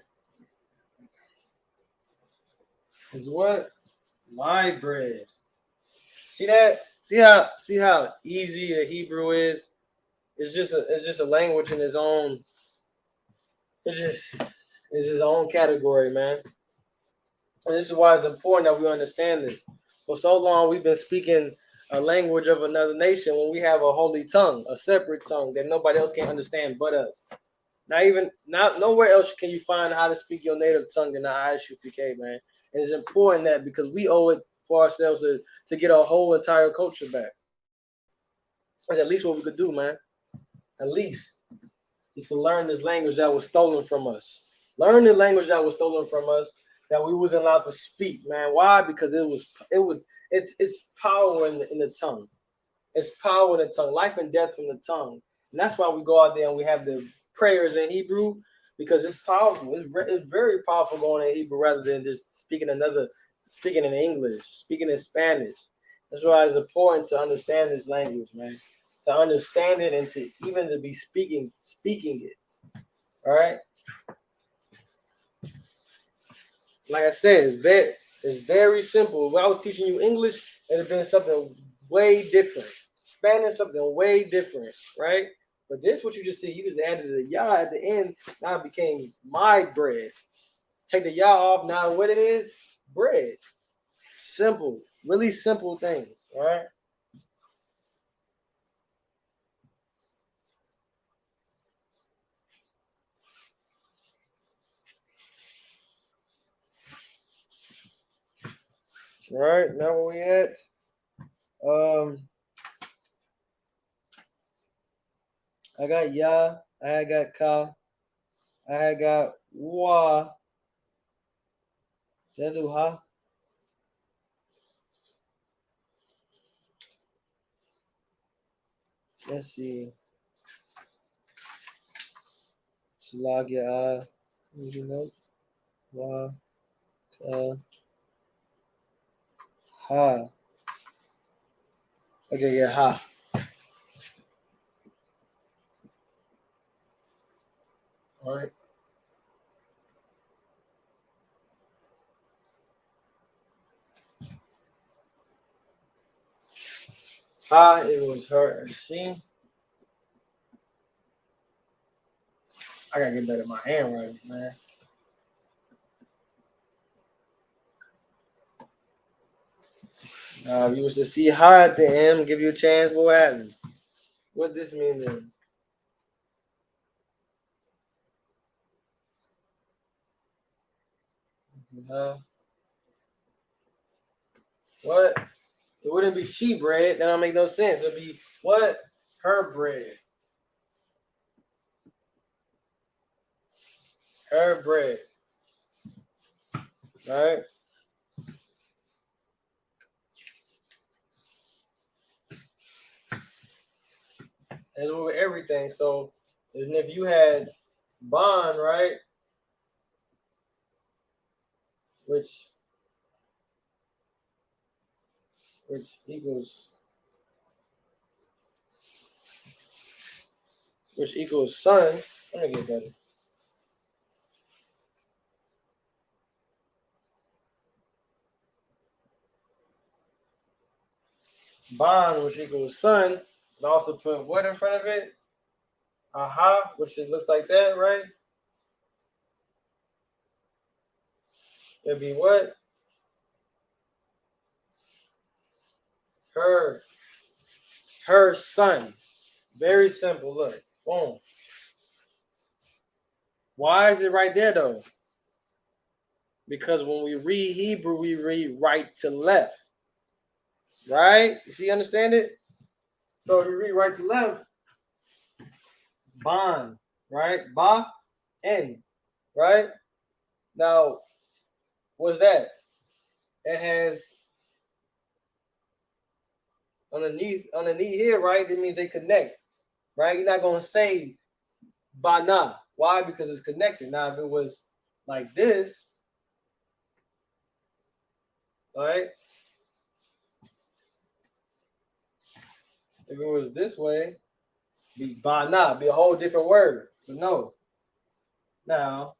Is what? My bread. See that? See how easy the Hebrew is. It's just a language in its own. It's its own category, man. And this is why it's important that we understand this. For so long, we've been speaking a language of another nation when we have a holy tongue, a separate tongue that nobody else can understand but us. Not nowhere else can you find how to speak your native tongue than the ISUPK, man. And it's important that because we owe it for ourselves to get our whole entire culture back. That's at least what we could do, man. At least is to learn this language that was stolen from us. Learn the language that was stolen from us. that we wasn't allowed to speak, man. Why? Because it's power in the tongue. It's power in the tongue, life and death from the tongue. And that's why we go out there and we have the prayers in Hebrew, because it's powerful. It's very powerful going in Hebrew rather than just speaking in English, speaking in Spanish. That's why it's important to understand this language, man. To understand it and to even to be speaking it. All right. Like I said, it's very simple. When I was teaching you English, it'd have been something way different. Spanish, something way different, right? But this, what you just see, you just added the yah at the end. Now it became my bread. Take the yah off. Now what it is? Bread. Simple, really simple things, all right? All right, now where we at? I got ya, I got ka, I got wa. That do ha. Let's see. Slagia, you know, wa, ka, ha. Okay, yeah, ha. All right. Ha, it was her and she. I gotta get better at my handwriting, man. If you was to see ha at the end, give you a chance, what happened? What this mean then? What? It wouldn't be she bread. That don't make no sense. It'd be what? Her bread. Her bread. All right. That's with everything. So, and if you had bond, right, which equals son. Let me get better. Bond, which equals son, and also put what in front of it? Aha, which it looks like that, right? It'd be what? Her son. Very simple. Look, boom. Why is it right there though? Because when we read Hebrew, we read right to left. Right? You see, understand it? So if you read right to left, bond, right? Ba, en, right? Now, what's that? It has underneath here, right? That means they connect, right? You're not gonna say bana. Why? Because it's connected. Now, if it was like this, right? If it was this way, be bana, be a whole different word. But no. Now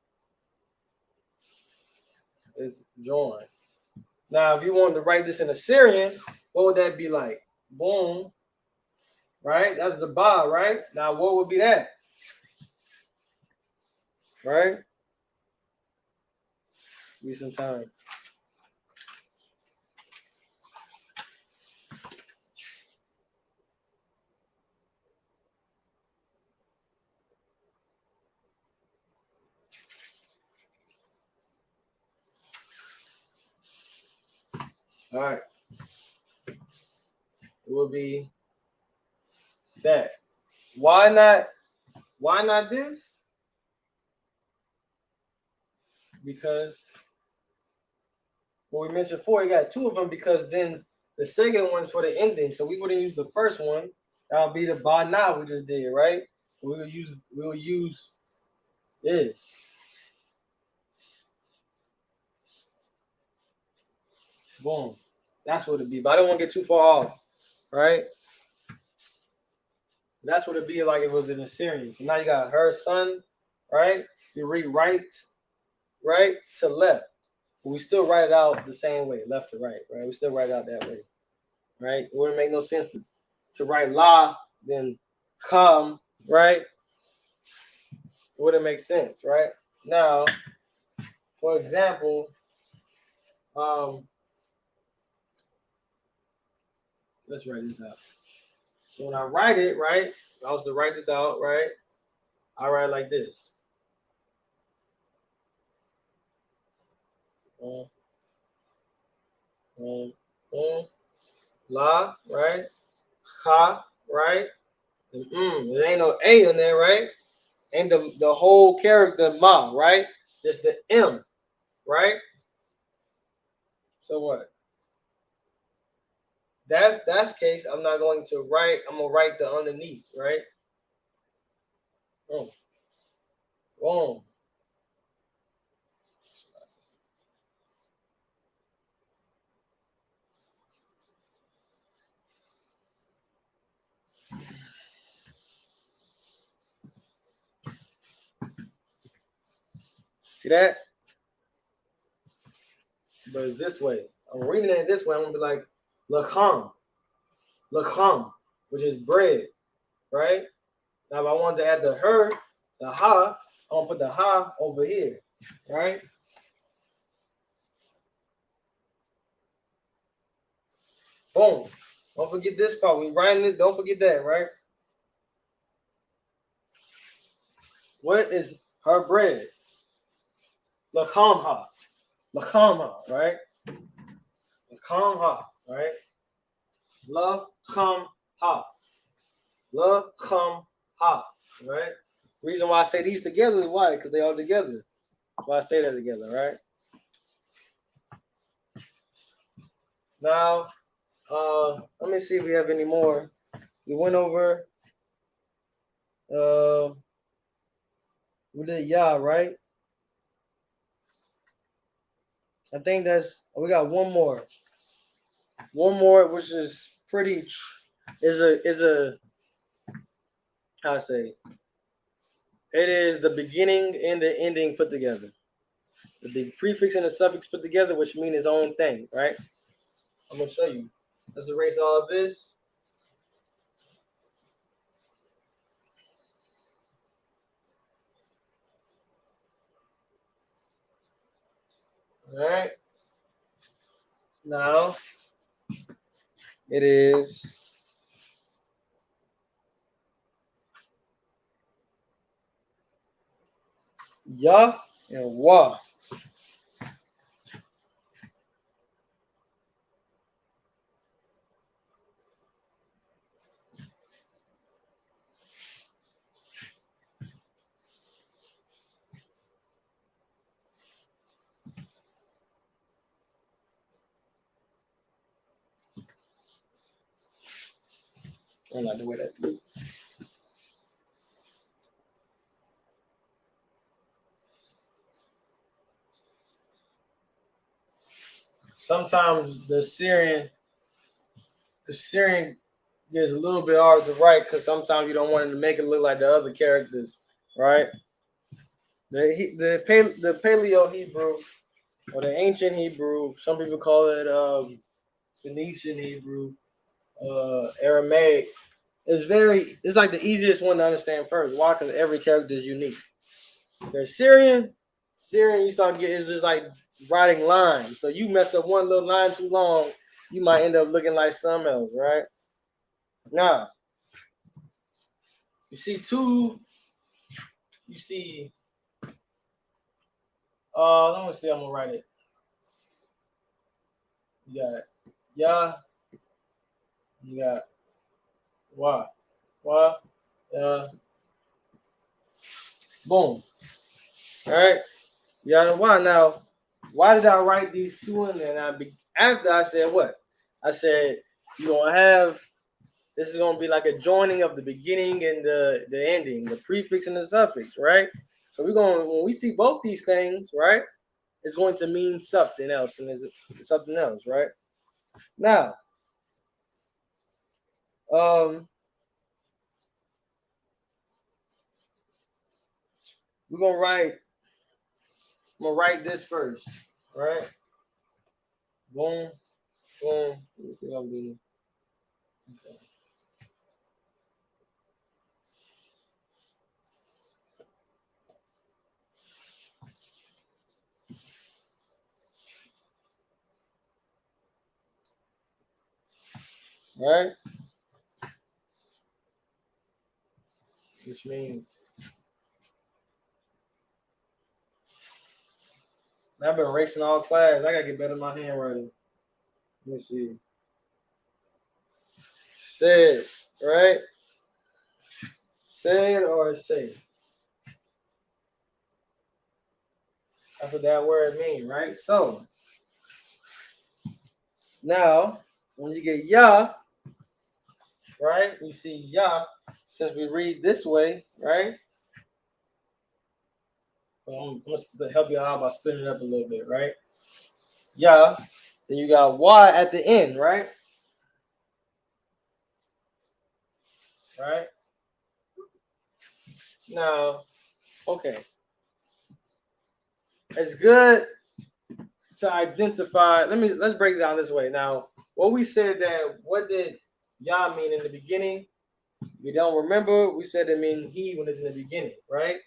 it's join. Now, if you wanted to write this in Assyrian, what would that be like? Boom. Right? That's the ba, right? Now, what would be that? Right? Give me some time. All right. It will be that. Why not? Why not this? Because Well, we mentioned 4. You got 2 of them because then the second one's for the ending. So we wouldn't use the first one. That'll be the ba na we just did, right? We'll use this. Boom. That's what it'd be. But I don't want to get too far off, right? That's what it'd be like if it was in a series. So now you got her son, right? You read right to left. But we still write it out the same way, left to right, right? We still write it out that way, right? It wouldn't make no sense to write la, then come, right? It wouldn't make sense, right? Now, for example, let's write this out. So when I write it, right, if I was to write this out, right, I write like this. La, right? Ha, right? And there ain't no A in there, right? Ain't the whole character ma, right? Just the M, right? So what? That's case. I'm not going to write. I'm gonna write the underneath, right? Boom. Boom. See that? But it's this way. I'm reading it this way. I'm gonna be like lakham, which is bread, right? Now if I wanted to add the her, the ha, I'm gonna put the ha over here, right? Boom. Don't forget this part. We writing it. Don't forget that, right? What is her bread? Lakamha. Lakamha, right? Lakamha, right? Lakamha. Lakamha, right? Reason why I say these together is why? Because they all together. That's why I say that together, right? Now, let me see if we have any more. We went over we did ya, right? I think we got one more. One more, which is pretty is a how I say it is the beginning and the ending put together. The big prefix and the suffix put together, which mean its own thing, right? I'm gonna show you. Let's erase all of this. All right. Now it is ya and wa. I'm not the way that. Sometimes the Syrian gets a little bit hard to write because sometimes you don't want to make it look like the other characters, right? The Paleo Hebrew or the ancient Hebrew, some people call it Phoenician Hebrew, Aramaic. It's like the easiest one to understand first. Why? Because every character is unique. The Syrian, you start getting it's just like writing lines. So you mess up one little line too long, you might end up looking like something else, right? Now, you see let me see, I'm gonna write it. You got ya, you got wa, boom. All right, ya and wa. Now why did I write these two in there? And after I said what? I said you're gonna have this is gonna be like a joining of the beginning and the ending, the prefix and the suffix, right? So we're going when we see both these things, right? It's going to mean something else, and it's something else, right? Now, we're gonna write. I'm gonna write this first, right? Boom, boom. Let me see what I'm doing. Okay. Right? Which means I've been racing all class. I gotta get better at my handwriting. Let me see. Said, right? Said or say. That's what that word means, right? So now when you get ya, right? You see ya, since we read this way, right? I'm gonna help you out by spinning it up a little bit, right? Ya, then you got Y at the end, right? Right? Now, okay. It's good to identify. Let's break it down this way. Now, what we said that what did Ya mean in the beginning? We don't remember. We said it mean he when it's in the beginning, right?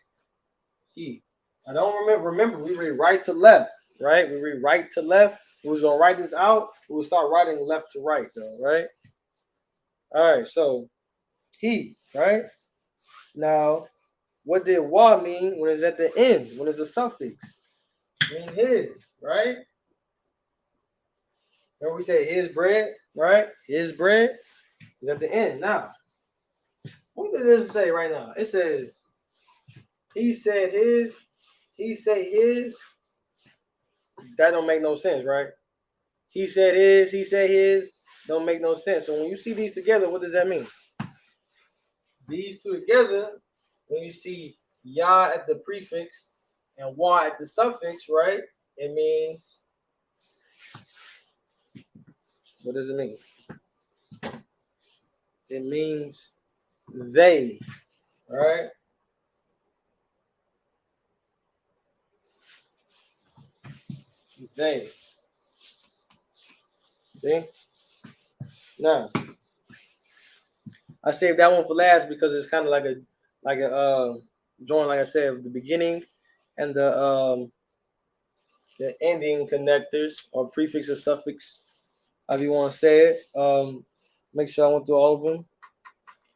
He. I don't remember. We read right to left, right? We read right to left. We was gonna write this out. We will start writing left to right, though, right? All right. So he, right? Now, what did wa mean when it's at the end? When it's a suffix? I mean his, right? Remember we said his bread, right? His bread is at the end. Now, what does this say right now? It says he said his, he say his. That don't make no sense, right? He said his, don't make no sense. So when you see these together, what does that mean? These two together, when you see ya at the prefix and wa at the suffix, right? It means, what does it mean? It means they, right? They. See? Now, I saved that one for last because it's kind of like a join, like I said, the beginning and the ending connectors or prefix or suffix, however you want to say it. Make sure I went through all of them.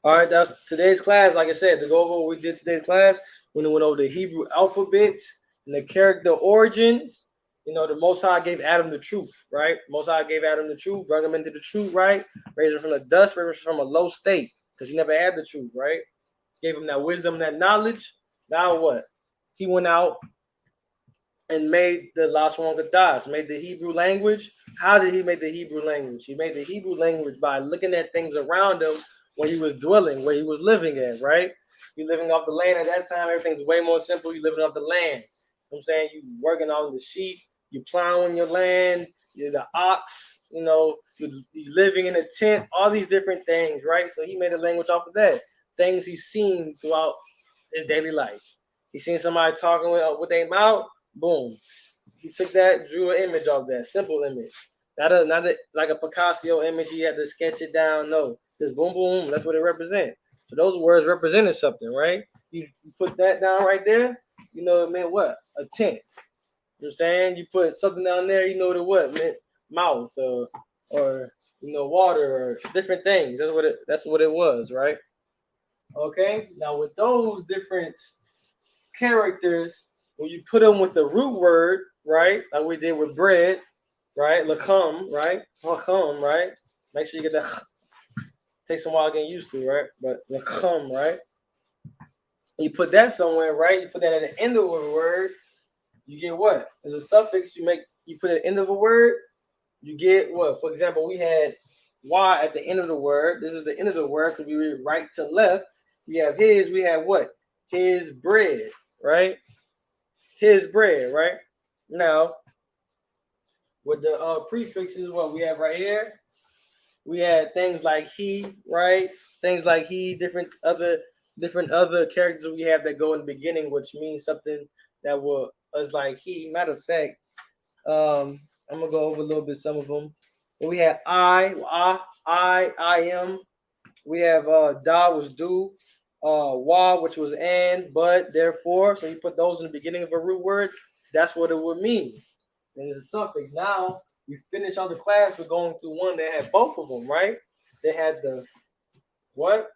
All right, that's today's class. Like I said, to go over what we did today's class, when we went over the Hebrew alphabet and the character origins. You know, the Most High gave Adam the truth, right? Most High gave Adam the truth, brought him into the truth, right? Raised him from the dust, raised him from a low state, because he never had the truth, right? Gave him that wisdom, that knowledge. Now what? He went out and made the LASHAWAN QADASH, made the Hebrew language. How did he make the Hebrew language? He made the Hebrew language by looking at things around him where he was dwelling, where he was living at, right? You're living off the land at that time, everything's way more simple. You're living off the land. You know what I'm saying? You working on the sheep, you plowing your land, you're the ox, you know, you're living in a tent, all these different things, right? So he made a language off of that. Things he's seen throughout his daily life. He's seen somebody talking with their mouth, boom. He took that, drew an image of that, simple image. Not like a Picasso image, he had to sketch it down. No, just boom, boom, that's what it represents. So those words represented something, right? You put that down right there, you know it meant what? A tent. You know what I'm saying? You put something down there, you know what meant mouth or you know, water or different things. That's what it was, right? Okay. Now with those different characters, when you put them with the root word, right? Like we did with bread, right? Lacham, right? Lacham, right? Make sure you get that. Take some while getting used to, right? But lacham, right? You put that somewhere, right? You put that at the end of a word. you get what? There's a suffix you put at the end of a word, you get what? For example, we had Y at the end of the word. This is the end of the word because we read right to left. We have his, we have what? His bread, right? His bread, right? Now, with the prefixes, what we have right here, we had things like he, right? Things like he, different other characters we have that go in the beginning, which means something that will is like he. Matter of fact, I'm gonna go over a little bit some of them. We had I am. We have da was do, wa which was and, but, therefore. So you put those in the beginning of a root word. That's what it would mean. And it's a suffix. Now we finish on the class. We're going through one that had both of them, right? They had the what?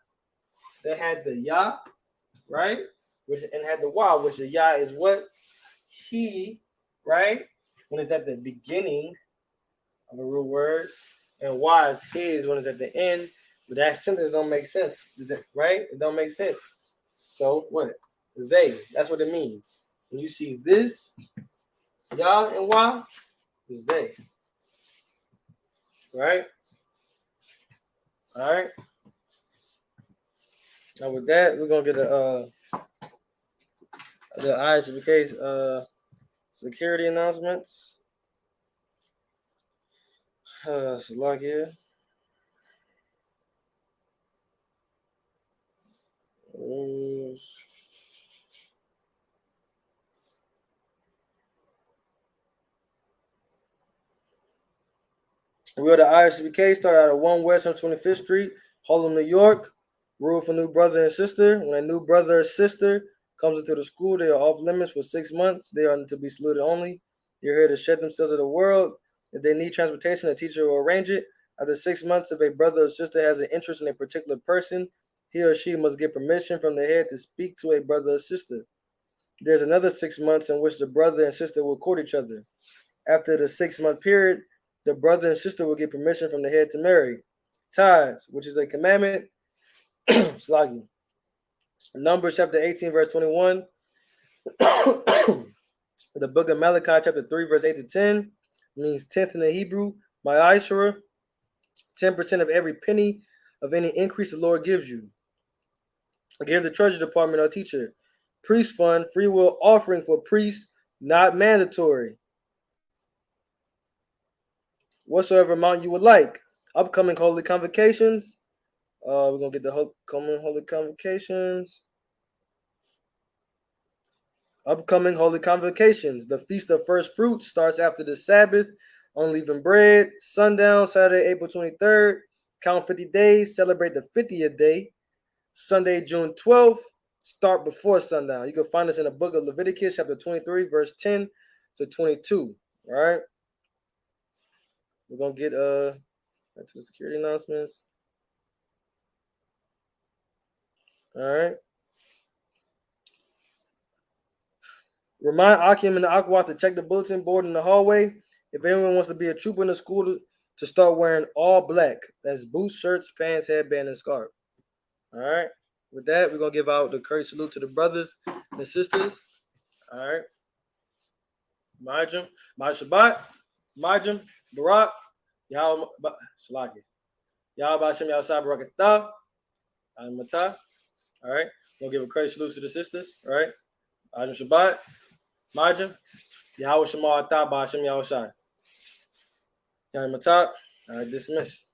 They had the ya, right? Which and had the wa, which the ya is what? He, right? When it's at the beginning of a root word, and wa is his when it's at the end. But that sentence don't make sense, right? It don't make sense. So what? They. That's what it means. When you see this, ya and wa, is they. Right? All right. Now with that, we're gonna get the ISUPK security announcements. So log here. We are the ISUPK, start out at 1 West 125th Street, Harlem, New York. Rule for new brother and sister. When a new brother or sister comes into the school, they are off limits for 6 months. They are to be saluted only. They're here to shed themselves of the world. If they need transportation, a teacher will arrange it. After 6 months, if a brother or sister has an interest in a particular person, he or she must get permission from the head to speak to a brother or sister. There's another 6 months in which the brother and sister will court each other. After the 6-month period, the brother and sister will get permission from the head to marry. Ties, which is a commandment. Numbers chapter 18, verse 21. The book of Malachi, chapter 3, verse 8 to 10, means 10th in the Hebrew. My Ishra, 10% of every penny of any increase the Lord gives you. Give the treasury department or teacher. Priest fund, free will offering for priests, not mandatory. Whatsoever amount you would like. Upcoming holy convocations. We're going to get the upcoming holy convocations. Upcoming holy convocations. The Feast of First Fruits starts after the Sabbath. Unleavened bread. Sundown, Saturday, April 23rd. Count 50 days. Celebrate the 50th day. Sunday, June 12th. Start before sundown. You can find us in the book of Leviticus, chapter 23, verse 10 to 22. All right. We're going to get back to the security announcements. All right. Remind Akim and the Aqua to check the bulletin board in the hallway. If anyone wants to be a trooper in the school, to start wearing all black. That's boots, shirts, pants, headband, and scarf. All right. With that, we're going to give out the courtesy salute to the brothers and sisters. All right. Majum, Maj Shabbat, Majum, Barak, Yahweh, Shalaki. Yahweh Hashem Yahweh Barakatah, and Matah. All right. We'll give a courtesy salute to the sisters. All right. Majum Shabbat, Majum, Yahweh Shema Atah, Hashem Yahweh Shai. Yahweh Matah. All right. Dismiss.